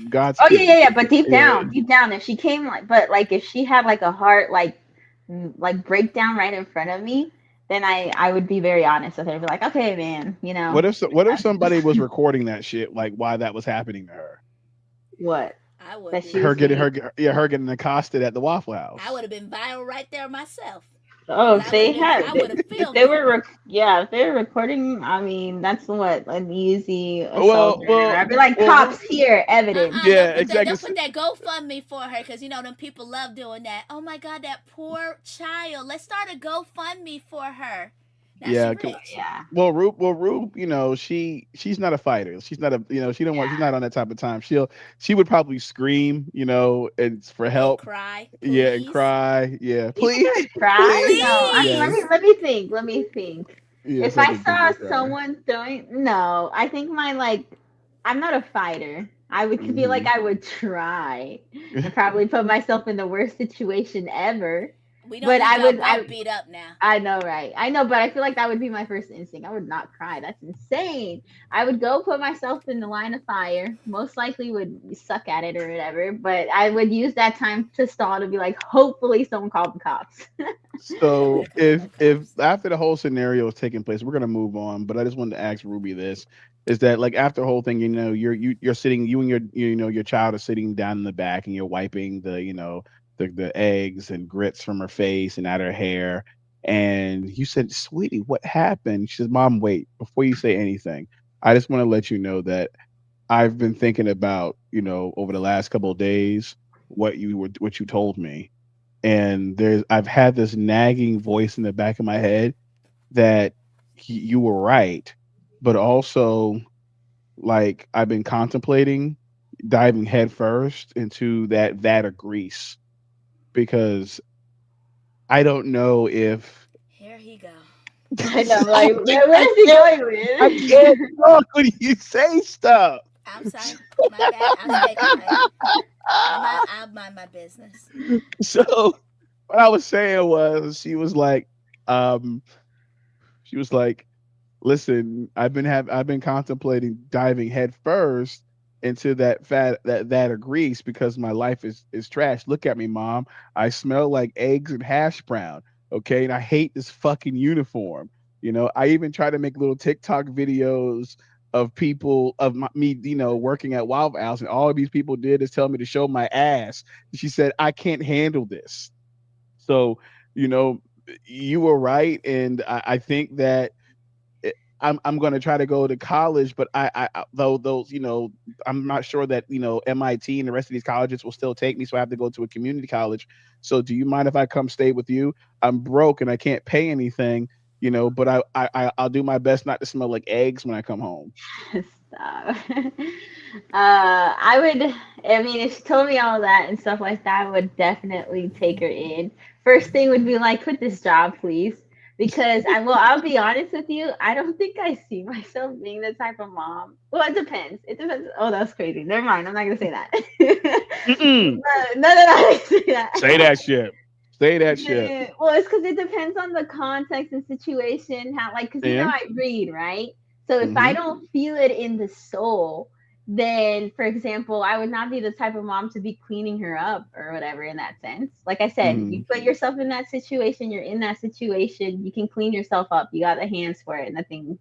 Speaker 1: God's.
Speaker 3: Oh yeah. But deep down, if she came if she had like a heart like breakdown right in front of me, then I would be very honest with her. Be like, okay, man,
Speaker 1: What if somebody was recording that shit? Like, why that was happening to her?
Speaker 3: What?
Speaker 2: I would
Speaker 3: that
Speaker 2: be.
Speaker 3: she was saying.
Speaker 1: her getting accosted at the Waffle
Speaker 2: I
Speaker 1: House.
Speaker 2: would have been viral right there myself.
Speaker 3: Oh,
Speaker 2: Cause
Speaker 3: if they
Speaker 2: I
Speaker 3: had,
Speaker 2: would have
Speaker 3: if
Speaker 2: filmed
Speaker 3: they
Speaker 2: it.
Speaker 3: were, yeah, if they were recording, I mean, that's what an easy assault
Speaker 1: Well,
Speaker 3: or whatever.
Speaker 1: well,
Speaker 3: I'd be like,
Speaker 1: well,
Speaker 3: cops here, evidence.
Speaker 1: yeah,
Speaker 2: Don't
Speaker 1: exactly.
Speaker 2: put that GoFundMe for her, cause you know them people love doing that. Oh my God, that poor child. Let's start a GoFundMe for her. Now she
Speaker 1: Yeah,
Speaker 2: rich.
Speaker 3: Yeah.
Speaker 1: Rube, she's not a fighter. She's not a, she don't want, she's not on that type of time. She would probably scream, and for
Speaker 2: And
Speaker 1: help.
Speaker 2: cry,
Speaker 1: Yeah, and
Speaker 2: please,
Speaker 1: cry. Yeah,
Speaker 3: You think I
Speaker 1: please,
Speaker 3: would cry?
Speaker 1: please.
Speaker 3: No,
Speaker 1: Yes,
Speaker 2: please.
Speaker 3: let me think. Let me think.
Speaker 1: yeah,
Speaker 3: If I
Speaker 1: something big
Speaker 3: saw
Speaker 1: to cry.
Speaker 3: someone throwing, no, I think my like, I'm not a fighter. I would feel like
Speaker 1: Hmm.
Speaker 3: I would try and probably put myself in the worst situation ever.
Speaker 2: We don't
Speaker 3: But
Speaker 2: need y'all
Speaker 3: I
Speaker 2: both beat up now.
Speaker 3: I know, right? I know, but I feel like that would be my first instinct. I would not cry. That's insane. I would go put myself in the line of fire. Most likely would suck at it or whatever, but I would use that time to stall to be like, hopefully someone called the cops.
Speaker 2: They would
Speaker 1: So
Speaker 2: have called the
Speaker 1: if
Speaker 2: cops.
Speaker 1: after the whole scenario is taking place, we're gonna move on. But I just wanted to ask Ruby this: is that like after the whole thing, you're sitting, you and your child are sitting down in the back, and you're wiping the eggs and grits from her face and out her hair, and you said, "Sweetie, what happened?" She says, "Mom, wait, before you say anything, I just want to let you know that I've been thinking about over the last couple of days what you told me." And I've had this nagging voice in the back of my head that you were right, but also like I've been contemplating diving headfirst into that vat of grease because I don't know if
Speaker 2: Here he go.
Speaker 3: I know,
Speaker 1: I
Speaker 3: like,
Speaker 1: can't,
Speaker 3: where
Speaker 1: I
Speaker 3: is he
Speaker 1: can't,
Speaker 3: going
Speaker 1: I
Speaker 3: with?
Speaker 1: can't talk when you say stuff.
Speaker 2: I'm sorry. My bad. I'll stay quiet. I'll mind my business.
Speaker 1: So what I was saying was um she was like, listen, I've been contemplating diving head first into that of grease because my life is trash. Look at me, mom. I smell like eggs and hash brown. Okay, and I hate this fucking uniform. I even try to make little TikTok videos of people of me, working at Wild House, and all of these people did is tell me to show my ass. She said, I can't handle this. So, you know, you were right, and I think that I'm going to try to go to college, but though those I'm not sure that MIT and the rest of these colleges will still take me, so I have to go to a community college. So do you mind if I come stay with you? I'm broke and I can't pay anything, but I'll do my best not to smell like eggs when I come home.
Speaker 3: Stop. I would, I mean, if she told me all that and stuff like that, I would definitely take her in. First thing would be like, quit this job, please. Because I'll be honest with you, I don't think I see myself being the type of mom. Well, it depends. It depends. Oh, that's crazy. Never mind. I'm not gonna say that.
Speaker 1: Mm-mm.
Speaker 3: No, I didn't say
Speaker 1: Say
Speaker 3: that.
Speaker 1: that shit. Say that shit.
Speaker 3: Yeah, well, it's because it depends on the context and situation. How, like, because
Speaker 1: And
Speaker 3: I read, right? So if I
Speaker 1: mm-hmm,
Speaker 3: don't feel it in the soul, then, for example, I would not be the type of mom to be cleaning her up or whatever in that sense. Like I said,
Speaker 1: mm-hmm,
Speaker 3: you put yourself in that situation, you're in that situation, you can clean yourself up. You got the hands for it. Nothing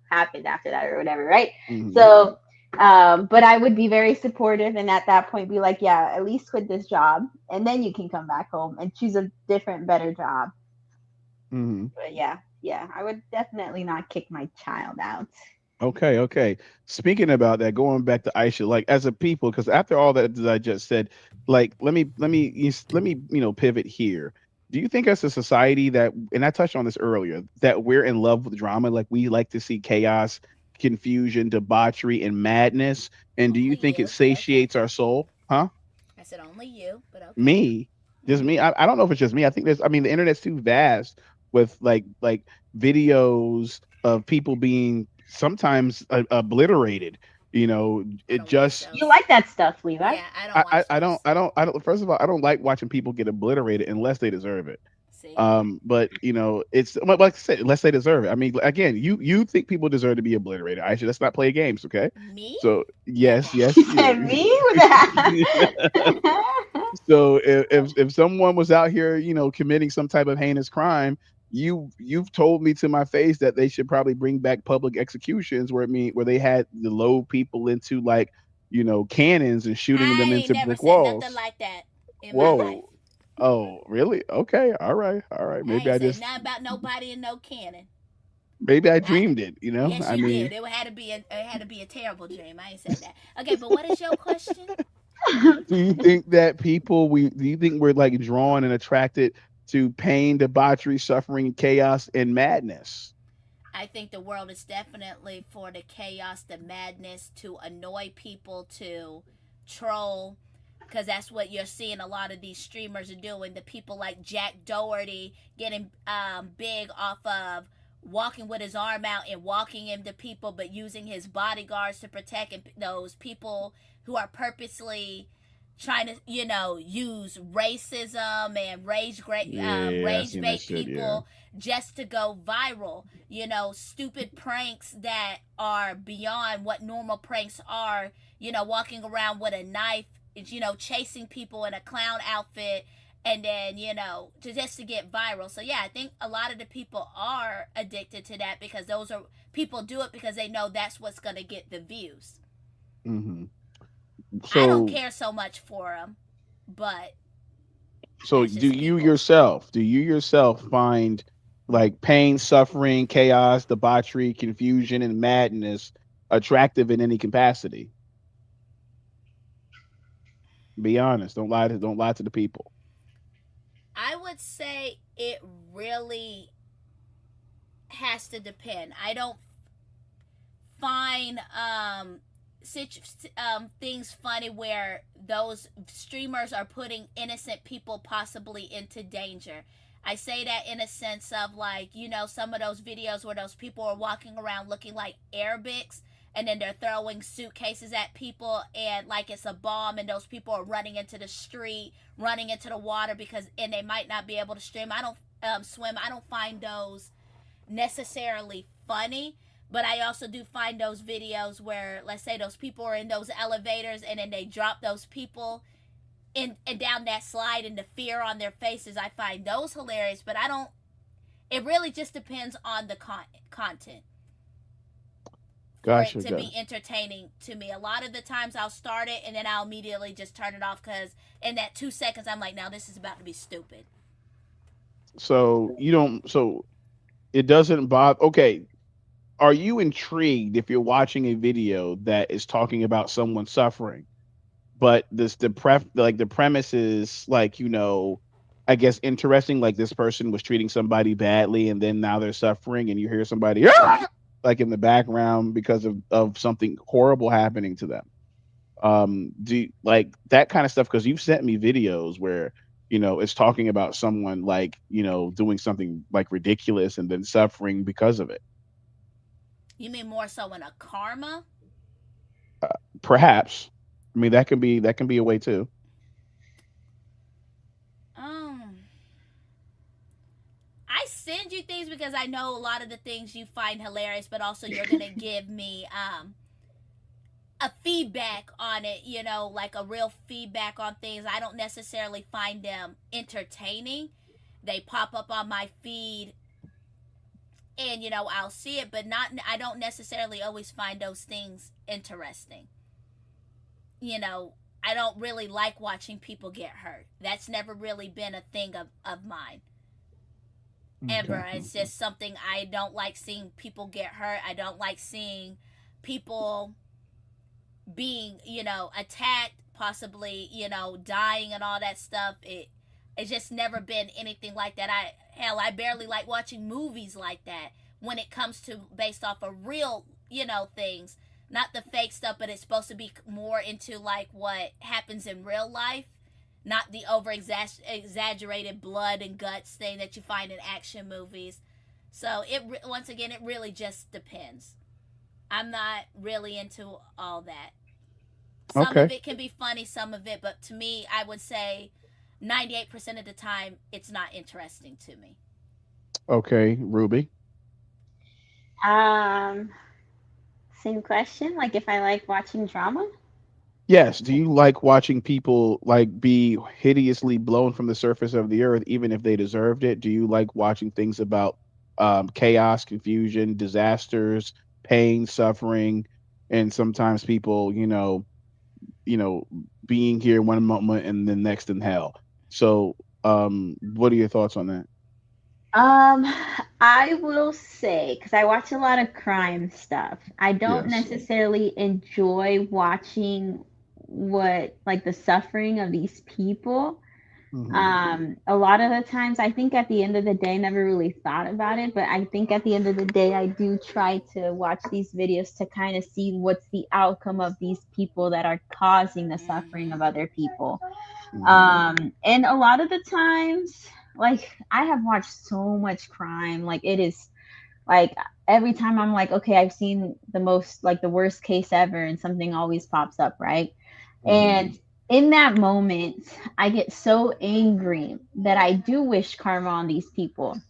Speaker 3: happened after that or whatever, right?
Speaker 1: mm-hmm.
Speaker 3: So, but I would be very supportive and at that point be like, yeah, at least quit this job and then you can come back home and choose a different, better job.
Speaker 1: Mm-hmm.
Speaker 3: But yeah, I would definitely not kick my child out.
Speaker 1: Okay, okay. Speaking about that, going back to Aisha, like as a people, because after all that I just said, like let me pivot here. Do you think as a society that, and I touched on this earlier, that we're in love with drama, like we like to see chaos, confusion, debauchery, and madness? And do you
Speaker 2: Only
Speaker 1: think it
Speaker 2: you, but okay.
Speaker 1: satiates our soul? Huh?
Speaker 2: I said only you, but okay.
Speaker 1: Me, just
Speaker 2: Mm-hmm.
Speaker 1: me. I don't know if it's just me. I think the internet's too vast with like videos of people being sometimes obliterated.
Speaker 2: I
Speaker 1: It
Speaker 2: don't watch
Speaker 1: just
Speaker 3: You
Speaker 2: those.
Speaker 3: like that stuff, Levi?
Speaker 2: Yeah, I don't watch those.
Speaker 1: I don't. First of all, I don't like watching people get obliterated unless they deserve it.
Speaker 2: See,
Speaker 1: But it's like I said, unless they deserve it. I mean, again, you think people deserve to be obliterated? I should let's not play games, okay?
Speaker 2: me?
Speaker 1: So yes,
Speaker 2: Never.
Speaker 3: She
Speaker 1: yes,
Speaker 3: said me with that.
Speaker 1: So if someone was out here, committing some type of heinous crime, you've told me to my face that they should probably bring back public executions where they had to load people into like cannons and shooting
Speaker 2: I
Speaker 1: them
Speaker 2: ain't
Speaker 1: into
Speaker 2: never
Speaker 1: brick
Speaker 2: said nothing
Speaker 1: walls.
Speaker 2: like that in my life.
Speaker 1: Whoa. Oh, really? Okay. All right. All right.
Speaker 2: I ain't say nothing about nobody in no cannon.
Speaker 1: Maybe I
Speaker 2: I,
Speaker 1: dreamed it.
Speaker 2: yes,
Speaker 1: I
Speaker 2: you did.
Speaker 1: mean,
Speaker 2: It had to be a terrible dream. I ain't said that. Okay, but what is your question?
Speaker 1: do you think that do you think we're like drawn and attracted to pain, debauchery, suffering, chaos, and madness?
Speaker 2: I think the world is definitely for the chaos, the madness, to annoy people, to troll, because that's what you're seeing a lot of these streamers are doing. The people like Jack Doherty getting big off of walking with his arm out and walking into people, but using his bodyguards to protect those people who are purposely trying to, use racism and
Speaker 1: Yeah, I
Speaker 2: rage
Speaker 1: seen that
Speaker 2: bait
Speaker 1: shit. Yeah.
Speaker 2: people just to go viral. Stupid pranks that are beyond what normal pranks are. Walking around with a knife, chasing people in a clown outfit, and then just to get viral. So yeah, I think a lot of the people are addicted to that because those are people do it because they know that's what's gonna get the views.
Speaker 1: hmm
Speaker 2: I don't
Speaker 1: So,
Speaker 2: care so much for them, but
Speaker 1: so
Speaker 2: that's just people.
Speaker 1: do you yourself find like pain, suffering, chaos, debauchery, confusion, and madness attractive in any capacity? Be honest. Don't lie to the people.
Speaker 2: I would say it really has to depend. I don't find things funny where those streamers are putting innocent people possibly into danger. I say that in a sense of like, some of those videos where those people are walking around looking like Arabics and then they're throwing suitcases at people and like it's a bomb and those people are running into the street, running into the water and they might not be able to swim. I don't find those necessarily funny, but I also do find those videos where, let's say, those people are in those elevators and then they drop those people in and down that slide and the fear on their faces. I find those hilarious, but I don't. It really just depends on the content for it
Speaker 1: Gotcha.
Speaker 2: to be entertaining to me. A lot of the times I'll start it and then I'll immediately just turn it off because in that 2 seconds I'm like, now this is about to be stupid.
Speaker 1: So you don't. So it doesn't bother. Okay. Are you intrigued if you're watching a video that is talking about someone suffering, but the premise is like I guess interesting. Like this person was treating somebody badly, and then now they're suffering, and you hear somebody like in the background because of something horrible happening to them. Do you like that kind of stuff? Because you've sent me videos where it's talking about someone like doing something like ridiculous and then suffering because of it.
Speaker 2: You mean more so in a karma?
Speaker 1: Perhaps. I mean that can be a way too.
Speaker 2: Um, I send you things because I know a lot of the things you find hilarious, but also you're gonna give me a feedback on it, like a real feedback on things. I don't necessarily find them entertaining. They pop up on my feed and I'll see it, but not I don't necessarily always find those things interesting. I don't really like watching people get hurt. That's never really been a thing of mine. Ever.
Speaker 1: Okay.
Speaker 2: It's just something I don't like seeing people get hurt. I don't like seeing people being, attacked, possibly, dying and all that stuff. It's just never been anything like that. I barely like watching movies like that when it comes to based off of real, things. Not the fake stuff, but it's supposed to be more into like what happens in real life, not the over exaggerated blood and guts thing that you find in action movies. So once again, it really just depends. I'm not really into all that. Some
Speaker 1: Okay.
Speaker 2: of it can be funny, some of it, but to me, I would say 98% of the time, it's not interesting to me.
Speaker 1: Okay, Ruby.
Speaker 3: Um, Same question. Like if I like watching drama.
Speaker 1: Yes. Do you like watching people like be hideously blown from the surface of the earth, even if they deserved it? Do you like watching things about chaos, confusion, disasters, pain, suffering, and sometimes people, being here one moment and then next in hell. So, what are your thoughts on that?
Speaker 3: Um, I will say, because I watch a lot of crime stuff, I don't
Speaker 1: Yes.
Speaker 3: necessarily enjoy watching what, like, the suffering of these people.
Speaker 1: Hmm.
Speaker 3: A lot of the times, I think at the end of the day, I never really thought about it, but I think at the end of the day, I do try to watch these videos to kind of see what's the outcome of these people that are causing the suffering of other people.
Speaker 1: Hmm.
Speaker 3: And a lot of the times, like, I have watched so much crime, like, it is like every time I'm like, okay, I've seen the most, like, the worst case ever, and something always pops up, right?
Speaker 1: Hmm.
Speaker 3: And in that moment, I get so angry that I do wish karma on these people.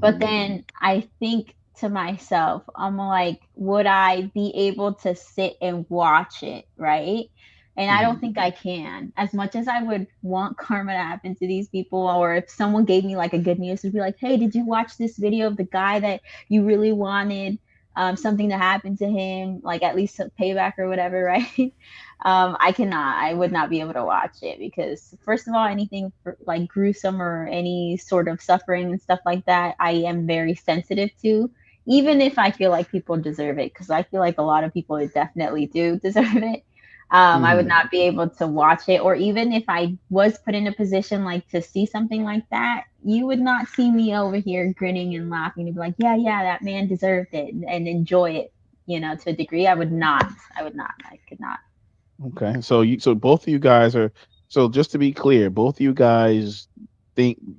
Speaker 3: But
Speaker 1: Hmm.
Speaker 3: then I think to myself, I'm like, would I be able to sit and watch it, right? And I don't
Speaker 1: Hmm.
Speaker 3: think I can. As much as I would want karma to happen to these people, or if someone gave me like a good news, to be like, hey, did you watch this video of the guy that you really wanted something to happen to him, like at least a payback or whatever, right? I cannot. I would not be able to watch it because, first of all, anything like gruesome or any sort of suffering and stuff like that, I am very sensitive to. Even if I feel like people deserve it, because I feel like a lot of people definitely do deserve it. I would
Speaker 1: Hmm.
Speaker 3: not be able to watch it, or even if I was put in a position like to see something like that, you would not see me over here grinning and laughing to be like, yeah, yeah, that man deserved it, and enjoy it, to a degree. I would not. I would not. I could not.
Speaker 1: Okay. So both of you guys are, so just to be clear, both of you guys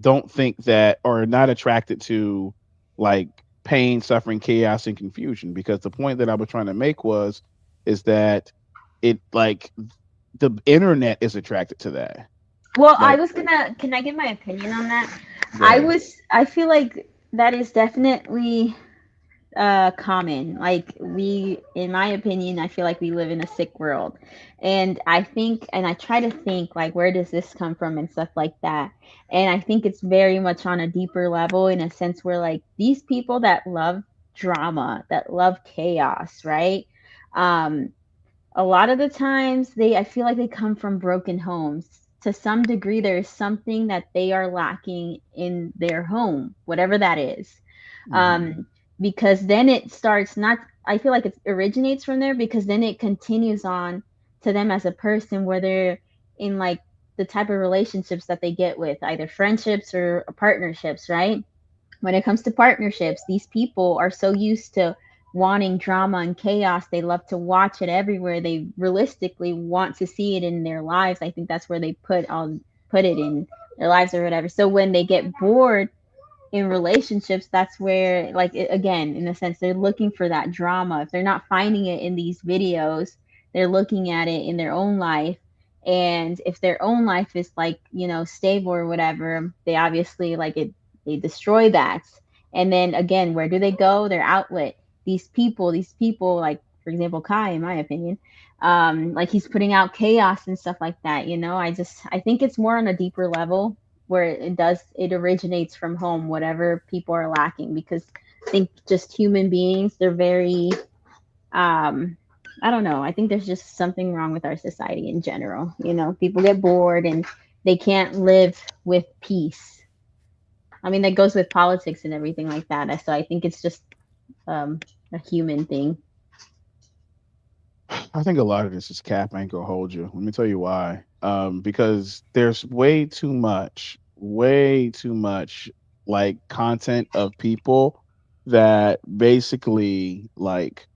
Speaker 1: don't think that, or are not attracted to, like, pain, suffering, chaos, and confusion, because the point that I was trying to make was is that it, like, the internet is attracted to that.
Speaker 3: Well, I
Speaker 1: Like,
Speaker 3: was gonna. Can I give my opinion on that?
Speaker 1: go ahead.
Speaker 3: I feel like that is definitely common. Like, in my opinion, I feel like we live in a sick world. And I try to think, like, where does this come from and stuff like that. And I think it's very much on a deeper level, in a sense where, like, these people that love drama, that love chaos, right? Um, a lot of the times, I feel like they come from broken homes. To some degree, there is something that they are lacking in their home, whatever that is.
Speaker 1: Hmm.
Speaker 3: um because then it starts, not, I feel like it originates from there, because then it continues on to them as a person, where they're in, like, the type of relationships that they get with either friendships or partnerships, right? When it comes to partnerships, these people are so used to wanting drama and chaos. They love to watch it everywhere. They realistically want to see it in their lives. I think that's where they put it in their lives or whatever. So when they get bored in relationships, that's where, like, again, in a sense, they're looking for that drama. If they're not finding it in these videos, they're looking at it in their own life. And if their own life is, like, stable or whatever, they obviously, like, they destroy that. And then again, where do they go? Their outlet. These people, like, for example, Kai, in my opinion, like, he's putting out chaos and stuff like that. I think it's more on a deeper level, where it originates from home, whatever people are lacking. Because I think just human beings, they're very, um I don't know, I think there's just something wrong with our society in general. People get bored and they can't live with peace. I mean, that goes with politics and everything like that. So I think it's just a human thing.
Speaker 1: I think a lot of this is cap. I ain't gonna hold you. Let me tell you why. Because there's way too much, like, content of people that basically, like,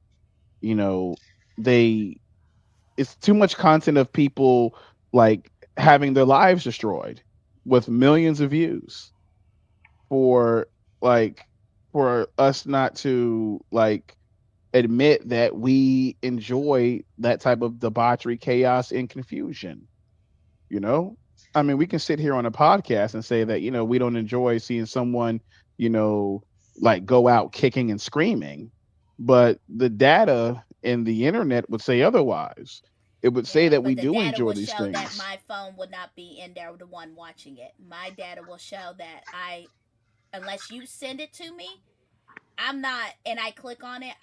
Speaker 1: you know, they it's too much content of people, like, having their lives destroyed with millions of views for, like, for us not to, like, admit that we enjoy that type of debauchery, chaos, and confusion. You know, I mean, we can sit here on a podcast and say that, we don't enjoy seeing someone, you know, like, go out kicking and screaming, but the data and the internet would say otherwise. It would say
Speaker 2: Yeah,
Speaker 1: that we
Speaker 2: but the
Speaker 1: do
Speaker 2: data
Speaker 1: enjoy
Speaker 2: will
Speaker 1: these
Speaker 2: show that
Speaker 1: things.
Speaker 2: my phone would not be in there, the one watching it. My data will show that unless you send it to me, I'm not, and I click on it,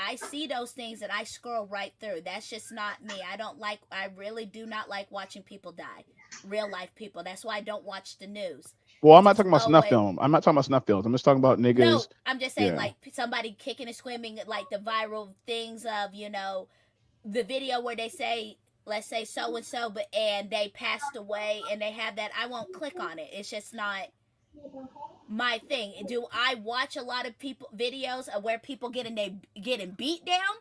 Speaker 2: I see those things and I scroll right through. That's just not me. I really do not like watching people die. Real life people. That's why I don't watch the news.
Speaker 1: Well, I'm
Speaker 2: It's
Speaker 1: not
Speaker 2: just
Speaker 1: talking about snuff film. I'm not talking about snuff films. I'm just talking about
Speaker 2: no,
Speaker 1: niggas.
Speaker 2: I'm just saying
Speaker 1: Yeah.
Speaker 2: like somebody kicking and screaming, like the viral things of, the video where they say, let's say so and so, but and they passed away and they have that. I won't click on it. It's just not my thing. Do I watch a lot of people videos of where people getting beat down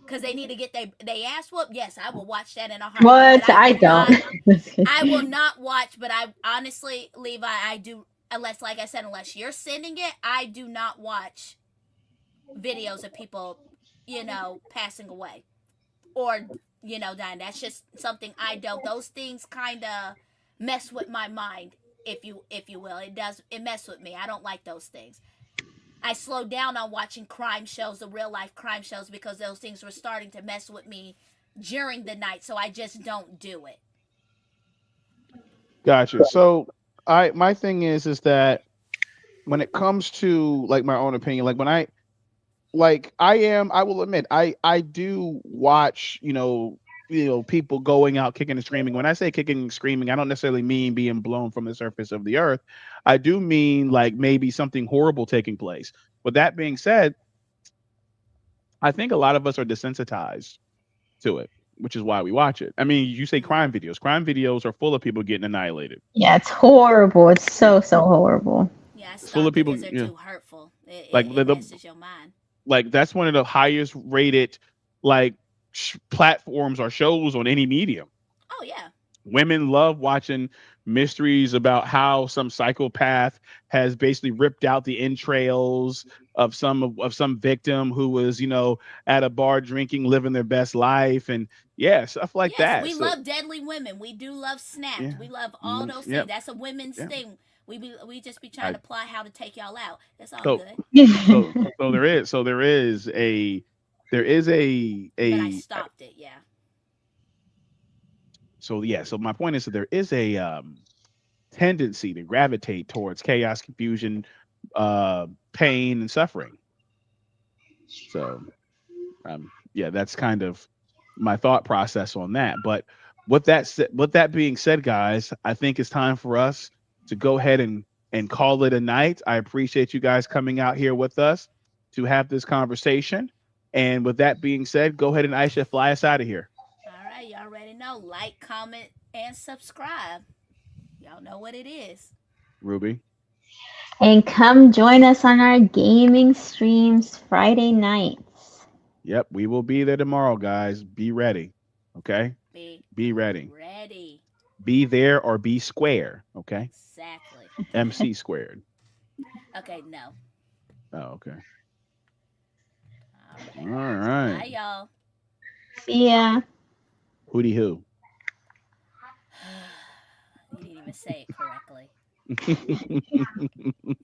Speaker 2: because they need to get they ass whooped? Yes, I will watch that in a heartbeat.
Speaker 3: What?
Speaker 2: But
Speaker 3: I don't.
Speaker 2: I will not watch. But I honestly, Levi, I do. Unless, like I said, unless you're sending it, I do not watch videos of people, passing away or dying. That's just something I don't. Those things kind of mess with my mind, if you will. It mess with me. I don't like those things. I slowed down on watching crime shows, the real life crime shows, because those things were starting to mess with me during the night. So I just don't do it.
Speaker 1: Gotcha. So my thing is that when it comes to like my own opinion, like when I will admit I do watch, people going out kicking and screaming. When I say kicking and screaming, I don't necessarily mean being blown from the surface of the earth. I do mean like maybe something horrible taking place. With that being said, I think a lot of us are desensitized to it, which is why we watch it. I mean, you say crime videos. Crime videos are full of people getting annihilated.
Speaker 3: Yeah, it's horrible. It's so horrible.
Speaker 2: Yeah,
Speaker 1: it's full of people.
Speaker 2: Because they're too hurtful. It messes your mind.
Speaker 1: Like that's one of the highest rated like platforms or shows on any medium.
Speaker 2: Oh yeah.
Speaker 1: Women love watching mysteries about how some psychopath has basically ripped out the entrails of some victim who was, at a bar drinking, living their best life, and stuff like that.
Speaker 2: We love Deadly Women. We do love Snapped. Yeah. We love all those things. That's a women's thing. We just be trying to plot how to take y'all out. That's all good.
Speaker 1: So there is a But
Speaker 2: I stopped it. Yeah.
Speaker 1: So my point is that there is a tendency to gravitate towards chaos, confusion, pain, and suffering. So, that's kind of my thought process on that. But with that being said, guys, I think it's time for us to go ahead and call it a night. I appreciate you guys coming out here with us to have this conversation. And with that being said, go ahead and Aisha, fly us out of here.
Speaker 2: All right, y'all already know. Like, comment, and subscribe. Y'all know what it is.
Speaker 1: Ruby.
Speaker 3: And come join us on our gaming streams Friday nights.
Speaker 1: Yep, we will be there tomorrow, guys. Be ready. Okay? Be ready.
Speaker 2: Ready.
Speaker 1: Be there or be square. Okay?
Speaker 2: Exactly.
Speaker 1: MC squared.
Speaker 2: Okay, no.
Speaker 1: Oh, okay. All right.
Speaker 2: Bye, y'all.
Speaker 3: See ya.
Speaker 1: Hootie hoo.
Speaker 2: You didn't even say it correctly.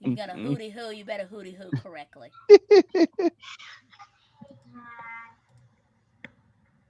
Speaker 2: You're gonna hootie hoo. You better hootie hoo correctly.